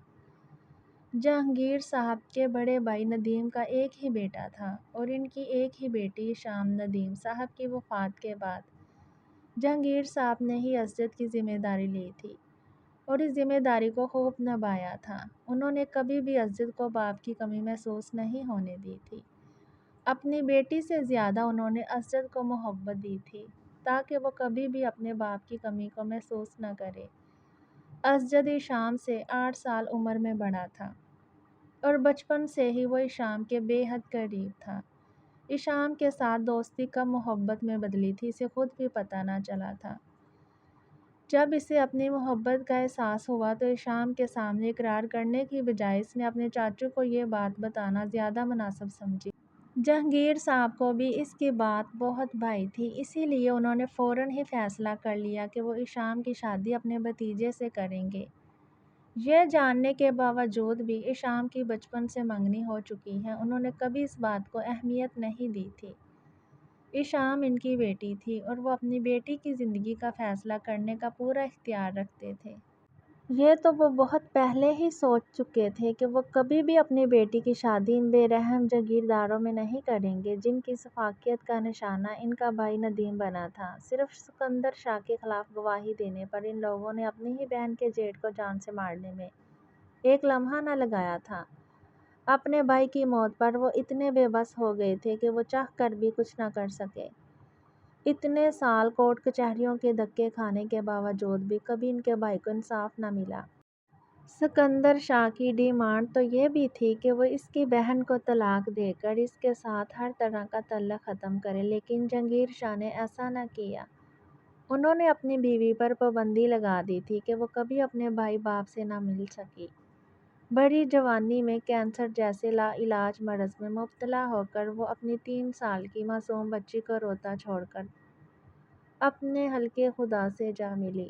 Speaker 1: جہانگیر صاحب کے بڑے بھائی ندیم کا ایک ہی بیٹا تھا اور ان کی ایک ہی بیٹی شام۔ ندیم صاحب کی وفات کے بعد جہانگیر صاحب نے ہی اسجد کی ذمہ داری لی تھی اور اس ذمہ داری کو خوب نبھایا تھا۔ انہوں نے کبھی بھی اسجد کو باپ کی کمی محسوس نہیں ہونے دی تھی۔ اپنی بیٹی سے زیادہ انہوں نے اسجد کو محبت دی تھی تاکہ وہ کبھی بھی اپنے باپ کی کمی کو محسوس نہ کرے۔ اسجد ایشام سے 8 سال عمر میں بڑا تھا اور بچپن سے ہی وہ ایشام کے بے حد قریب تھا۔ ایشام کے ساتھ دوستی کب محبت میں بدلی تھی اسے خود بھی پتہ نہ چلا تھا۔ جب اسے اپنی محبت کا احساس ہوا تو ایشام کے سامنے اقرار کرنے کی بجائے اس نے اپنے چاچو کو یہ بات بتانا زیادہ مناسب سمجھی۔ جہانگیر صاحب کو بھی اس کی بات بہت بھائی تھی، اسی لیے انہوں نے فوراً ہی فیصلہ کر لیا کہ وہ ایشام کی شادی اپنے بھتیجے سے کریں گے۔ یہ جاننے کے باوجود بھی ایشام کی بچپن سے منگنی ہو چکی ہے، انہوں نے کبھی اس بات کو اہمیت نہیں دی تھی۔ ایشام ان کی بیٹی تھی اور وہ اپنی بیٹی کی زندگی کا فیصلہ کرنے کا پورا اختیار رکھتے تھے۔ یہ تو وہ بہت پہلے ہی سوچ چکے تھے کہ وہ کبھی بھی اپنی بیٹی کی شادی ان بے رحم جاگیرداروں میں نہیں کریں گے جن کی سفاکیت کا نشانہ ان کا بھائی ندیم بنا تھا۔ صرف سکندر شاہ کے خلاف گواہی دینے پر ان لوگوں نے اپنی ہی بہن کے جیٹ کو جان سے مارنے میں ایک لمحہ نہ لگایا تھا۔ اپنے بھائی کی موت پر وہ اتنے بے بس ہو گئے تھے کہ وہ چاہ کر بھی کچھ نہ کر سکے۔ اتنے سال کورٹ کچہریوں کے دھکے کھانے کے باوجود بھی کبھی ان کے بھائی کو انصاف نہ ملا۔ سکندر شاہ کی ڈیمانڈ تو یہ بھی تھی کہ وہ اس کی بہن کو طلاق دے کر اس کے ساتھ ہر طرح کا تعلق ختم کرے، لیکن جہانگیر شاہ نے ایسا نہ کیا۔ انہوں نے اپنی بیوی پر پابندی لگا دی تھی کہ وہ کبھی اپنے بھائی باپ سے نہ مل سکی۔ بڑی جوانی میں کینسر جیسے لا علاج مرض میں مبتلا ہو کر وہ اپنی 3 سال کی معصوم بچی کو روتا چھوڑ کر اپنے حلقے خدا سے جا ملی۔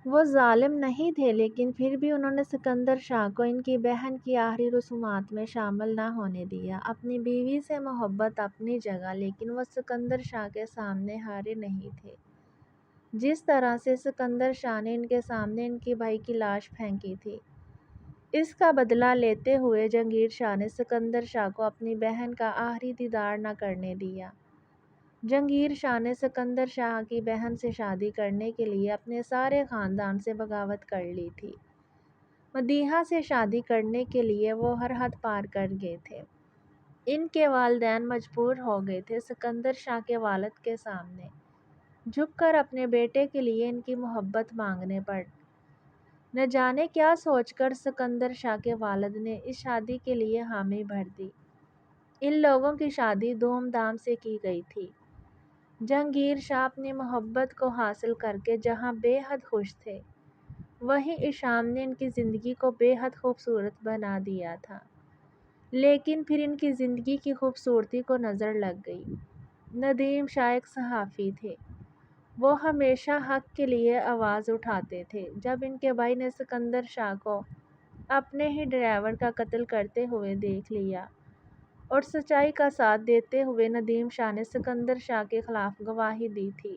Speaker 1: وہ ظالم نہیں تھے، لیکن پھر بھی انہوں نے سکندر شاہ کو ان کی بہن کی آخری رسومات میں شامل نہ ہونے دیا۔ اپنی بیوی سے محبت اپنی جگہ، لیکن وہ سکندر شاہ کے سامنے ہارے نہیں تھے۔ جس طرح سے سکندر شاہ نے ان کے سامنے ان کے بھائی کی لاش پھینکی تھی، اس کا بدلہ لیتے ہوئے جہانگیر شاہ نے سکندر شاہ کو اپنی بہن کا آخری دیدار نہ کرنے دیا۔ جہانگیر شاہ نے سکندر شاہ کی بہن سے شادی کرنے کے لیے اپنے سارے خاندان سے بغاوت کر لی تھی۔ مدیحہ سے شادی کرنے کے لیے وہ ہر حد پار کر گئے تھے۔ ان کے والدین مجبور ہو گئے تھے سکندر شاہ کے والد کے سامنے جھک کر اپنے بیٹے کے لیے ان کی محبت مانگنے پر۔ نہ جانے کیا سوچ کر سکندر شاہ کے والد نے اس شادی کے لیے حامی بھر دی۔ ان لوگوں کی شادی دھوم دھام سے کی گئی تھی۔ جہانگیر شاہ اپنی محبت کو حاصل کر کے جہاں بے حد خوش تھے، وہیں ایشام نے ان کی زندگی کو بے حد خوبصورت بنا دیا تھا۔ لیکن پھر ان کی زندگی کی خوبصورتی کو نظر لگ گئی۔ ندیم شاہ ایک صحافی تھے۔ وہ ہمیشہ حق کے لیے آواز اٹھاتے تھے۔ جب ان کے بھائی نے سکندر شاہ کو اپنے ہی ڈرائیور کا قتل کرتے ہوئے دیکھ لیا اور سچائی کا ساتھ دیتے ہوئے ندیم شاہ نے سکندر شاہ کے خلاف گواہی دی تھی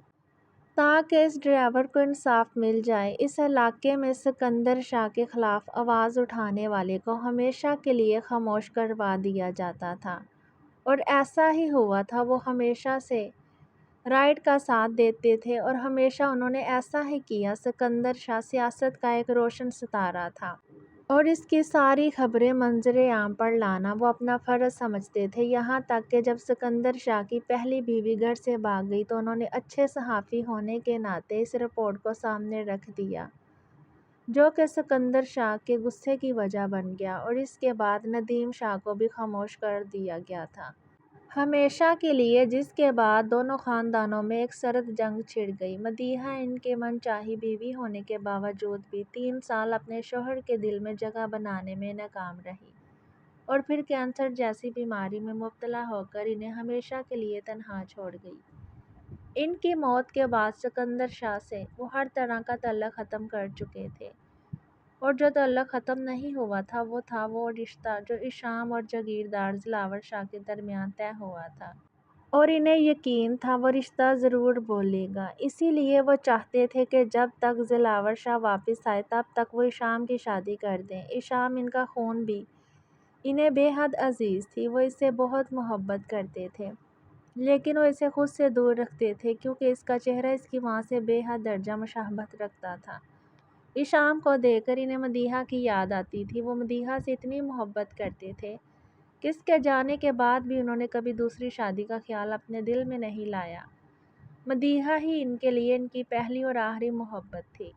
Speaker 1: تاکہ اس ڈرائیور کو انصاف مل جائے، اس علاقے میں سکندر شاہ کے خلاف آواز اٹھانے والے کو ہمیشہ کے لیے خاموش کروا دیا جاتا تھا، اور ایسا ہی ہوا تھا۔ وہ ہمیشہ سے رائٹ کا ساتھ دیتے تھے اور ہمیشہ انہوں نے ایسا ہی کیا۔ سکندر شاہ سیاست کا ایک روشن ستارہ تھا اور اس کی ساری خبریں منظر عام پر لانا وہ اپنا فرض سمجھتے تھے، یہاں تک کہ جب سکندر شاہ کی پہلی بیوی گھر سے بھاگ گئی تو انہوں نے اچھے صحافی ہونے کے ناطے اس رپورٹ کو سامنے رکھ دیا، جو کہ سکندر شاہ کے غصے کی وجہ بن گیا، اور اس کے بعد ندیم شاہ کو بھی خاموش کر دیا گیا تھا ہمیشہ کے لیے، جس کے بعد دونوں خاندانوں میں ایک سرد جنگ چھڑ گئی۔ مدیحہ ان کے من چاہی بیوی ہونے کے باوجود بھی 3 سال اپنے شوہر کے دل میں جگہ بنانے میں ناکام رہی، اور پھر کینسر جیسی بیماری میں مبتلا ہو کر انہیں ہمیشہ کے لیے تنہا چھوڑ گئی۔ ان کی موت کے بعد سکندر شاہ سے وہ ہر طرح کا تعلق ختم کر چکے تھے، اور جو تعلق ختم نہیں ہوا تھا وہ تھا وہ رشتہ جو ایشام اور جاگیردار دلاور شاہ کے درمیان طے ہوا تھا، اور انہیں یقین تھا وہ رشتہ ضرور بولے گا۔ اسی لیے وہ چاہتے تھے کہ جب تک دلاور شاہ واپس آئے تب تک وہ ایشام کی شادی کر دیں۔ ایشام ان کا خون بھی انہیں بے حد عزیز تھی، وہ اس سے بہت محبت کرتے تھے، لیکن وہ اسے خود سے دور رکھتے تھے کیونکہ اس کا چہرہ اس کی ماں سے بے حد درجہ مشابہت رکھتا تھا۔ ایشام کو دیکھ کر انہیں مدیحہ کی یاد آتی تھی۔ وہ مدیحہ سے اتنی محبت کرتے تھے کہ اس کے جانے کے بعد بھی انہوں نے کبھی دوسری شادی کا خیال اپنے دل میں نہیں لایا۔ مدیحہ ہی ان کے لیے ان کی پہلی اور آخری محبت تھی،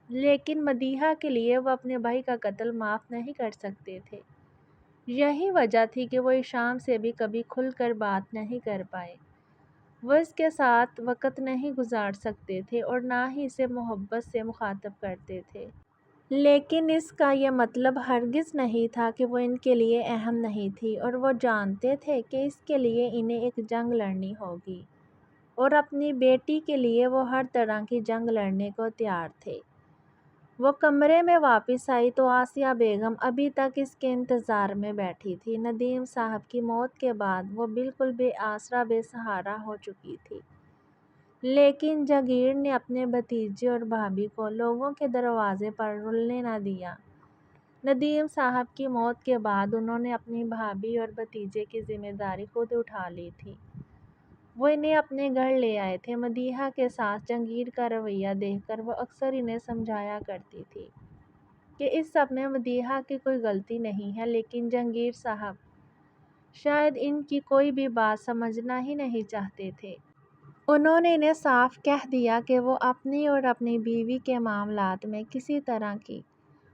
Speaker 1: لیکن مدیحہ کے لیے وہ اپنے بھائی کا قتل معاف نہیں کر سکتے تھے۔ یہی وجہ تھی کہ وہ ایشام سے بھی کبھی کھل کر بات نہیں کر پائے۔ وہ اس کے ساتھ وقت نہیں گزار سکتے تھے اور نہ ہی اسے محبت سے مخاطب کرتے تھے، لیکن اس کا یہ مطلب ہرگز نہیں تھا کہ وہ ان کے لیے اہم نہیں تھی، اور وہ جانتے تھے کہ اس کے لیے انہیں ایک جنگ لڑنی ہوگی، اور اپنی بیٹی کے لیے وہ ہر طرح کی جنگ لڑنے کو تیار تھے۔ وہ کمرے میں واپس آئی تو آسیہ بیگم ابھی تک اس کے انتظار میں بیٹھی تھی۔ ندیم صاحب کی موت کے بعد وہ بالکل بے آسرا بے سہارا ہو چکی تھی، لیکن جاگیر نے اپنے بھتیجے اور بھابھی کو لوگوں کے دروازے پر رلنے نہ دیا۔ ندیم صاحب کی موت کے بعد انہوں نے اپنی بھابھی اور بھتیجے کی ذمہ داری خود اٹھا لی تھی۔ وہ انہیں اپنے گھر لے آئے تھے۔ مدیحہ کے ساتھ جہانگیر کا رویہ دیکھ کر وہ اکثر انہیں سمجھایا کرتی تھی کہ اس سب میں مدیحہ کی کوئی غلطی نہیں ہے، لیکن جہانگیر صاحب شاید ان کی کوئی بھی بات سمجھنا ہی نہیں چاہتے تھے۔ انہوں نے انہیں صاف کہہ دیا کہ وہ اپنی اور اپنی بیوی کے معاملات میں کسی طرح کی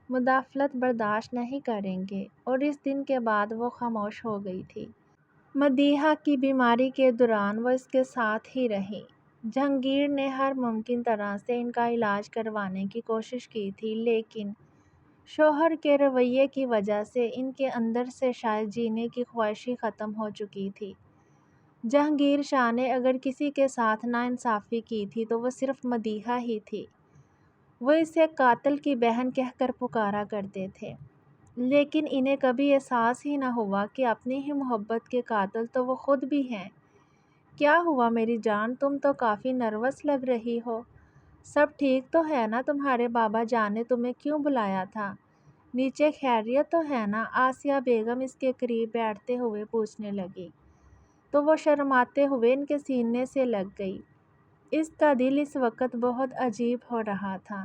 Speaker 1: مداخلت برداشت نہیں کریں گے، اور اس دن کے بعد وہ خاموش ہو گئی تھی۔ مدیحہ کی بیماری کے دوران وہ اس کے ساتھ ہی رہی۔ جہانگیر نے ہر ممکن طرح سے ان کا علاج کروانے کی کوشش کی تھی، لیکن شوہر کے رویے کی وجہ سے ان کے اندر سے شاید جینے کی خواہش ہی ختم ہو چکی تھی۔ جہانگیر شاہ نے اگر کسی کے ساتھ ناانصافی کی تھی تو وہ صرف مدیحہ ہی تھی۔ وہ اسے قاتل کی بہن کہہ کر پکارا کرتے تھے، لیکن انہیں کبھی احساس ہی نہ ہوا کہ اپنی ہی محبت کے قاتل تو وہ خود بھی ہیں۔ کیا ہوا میری جان، تم تو کافی نروس لگ رہی ہو۔ سب ٹھیک تو ہے نا؟ تمہارے بابا جان نے تمہیں کیوں بلایا تھا؟ نیچے خیریت تو ہے نا؟ آسیہ بیگم اس کے قریب بیٹھتے ہوئے پوچھنے لگی تو وہ شرماتے ہوئے ان کے سینے سے لگ گئی۔ اس کا دل اس وقت بہت عجیب ہو رہا تھا۔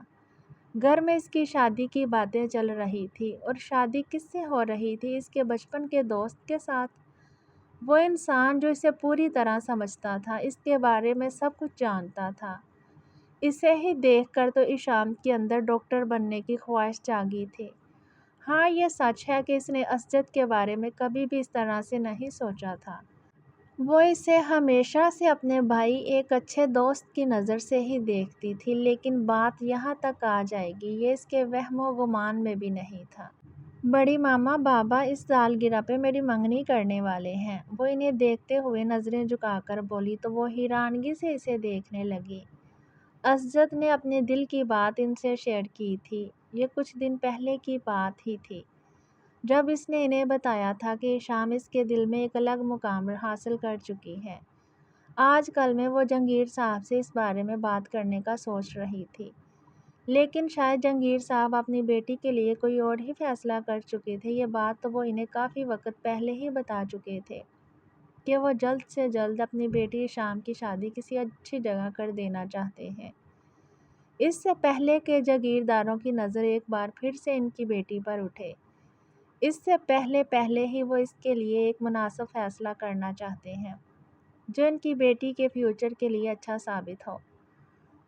Speaker 1: گھر میں اس کی شادی کی باتیں چل رہی تھی، اور شادی کس سے ہو رہی تھی؟ اس کے بچپن کے دوست کے ساتھ۔ وہ انسان جو اسے پوری طرح سمجھتا تھا، اس کے بارے میں سب کچھ جانتا تھا۔ اسے ہی دیکھ کر تو ایشان کے اندر ڈاکٹر بننے کی خواہش جاگی تھی۔ ہاں، یہ سچ ہے کہ اس نے اسجد کے بارے میں کبھی بھی اس طرح سے نہیں سوچا تھا۔ وہ اسے ہمیشہ سے اپنے بھائی ایک اچھے دوست کی نظر سے ہی دیکھتی تھی، لیکن بات یہاں تک آ جائے گی یہ اس کے وہم و گمان میں بھی نہیں تھا۔ بڑی ماما، بابا اس سالگرہ پہ میری منگنی کرنے والے ہیں۔ وہ انہیں دیکھتے ہوئے نظریں جھکا کر بولی تو وہ حیرانگی سے اسے دیکھنے لگی۔ اسجد نے اپنے دل کی بات ان سے شیئر کی تھی۔ یہ کچھ دن پہلے کی بات ہی تھی جب اس نے انہیں بتایا تھا کہ شام اس کے دل میں ایک الگ مقام حاصل کر چکی ہے۔ آج کل میں وہ جہانگیر صاحب سے اس بارے میں بات کرنے کا سوچ رہی تھی، لیکن شاید جہانگیر صاحب اپنی بیٹی کے لیے کوئی اور ہی فیصلہ کر چکے تھے۔ یہ بات تو وہ انہیں کافی وقت پہلے ہی بتا چکے تھے کہ وہ جلد سے جلد اپنی بیٹی شام کی شادی کسی اچھی جگہ کر دینا چاہتے ہیں، اس سے پہلے کہ جاگیرداروں کی نظر ایک بار پھر سے ان کی بیٹی پر اٹھے۔ اس سے پہلے ہی وہ اس کے لیے ایک مناسب فیصلہ کرنا چاہتے ہیں جو ان کی بیٹی کے فیوچر کے لیے اچھا ثابت ہو۔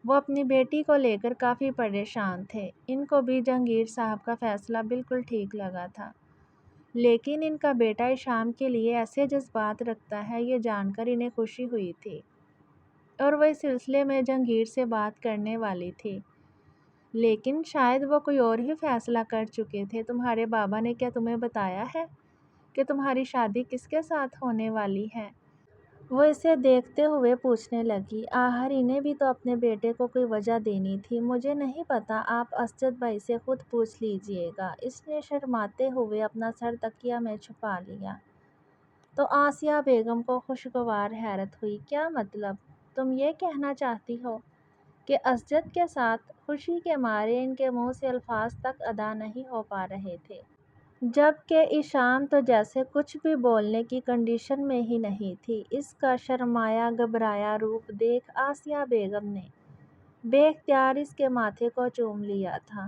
Speaker 1: وہ اپنی بیٹی کو لے کر کافی پریشان تھے۔ ان کو بھی جہانگیر صاحب کا فیصلہ بالکل ٹھیک لگا تھا، لیکن ان کا بیٹا شام کے لیے ایسے جذبات رکھتا ہے یہ جان کر انہیں خوشی ہوئی تھی، اور وہ اس سلسلے میں جہانگیر سے بات کرنے والی تھی، لیکن شاید وہ کوئی اور ہی فیصلہ کر چکے تھے۔ تمہارے بابا نے کیا تمہیں بتایا ہے کہ تمہاری شادی کس کے ساتھ ہونے والی ہے؟ وہ اسے دیکھتے ہوئے پوچھنے لگی۔ آخر انہیں بھی تو اپنے بیٹے کو کوئی وجہ دینی تھی۔ مجھے نہیں پتا، آپ اسجد بھائی سے خود پوچھ لیجئے گا۔ اس نے شرماتے ہوئے اپنا سر تکیہ میں چھپا لیا تو آسیہ بیگم کو خوشگوار حیرت ہوئی۔ کیا مطلب؟ تم یہ کہنا چاہتی ہو کہ اسجد کے ساتھ؟ خوشی کے مارے ان کے منہ سے الفاظ تک ادا نہیں ہو پا رہے تھے، جبکہ ایشان تو جیسے کچھ بھی بولنے کی کنڈیشن میں ہی نہیں تھی۔ اس کا شرمایا گھبرایا روپ دیکھ آسیہ بیگم نے بے اختیار اس کے ماتھے کو چوم لیا تھا۔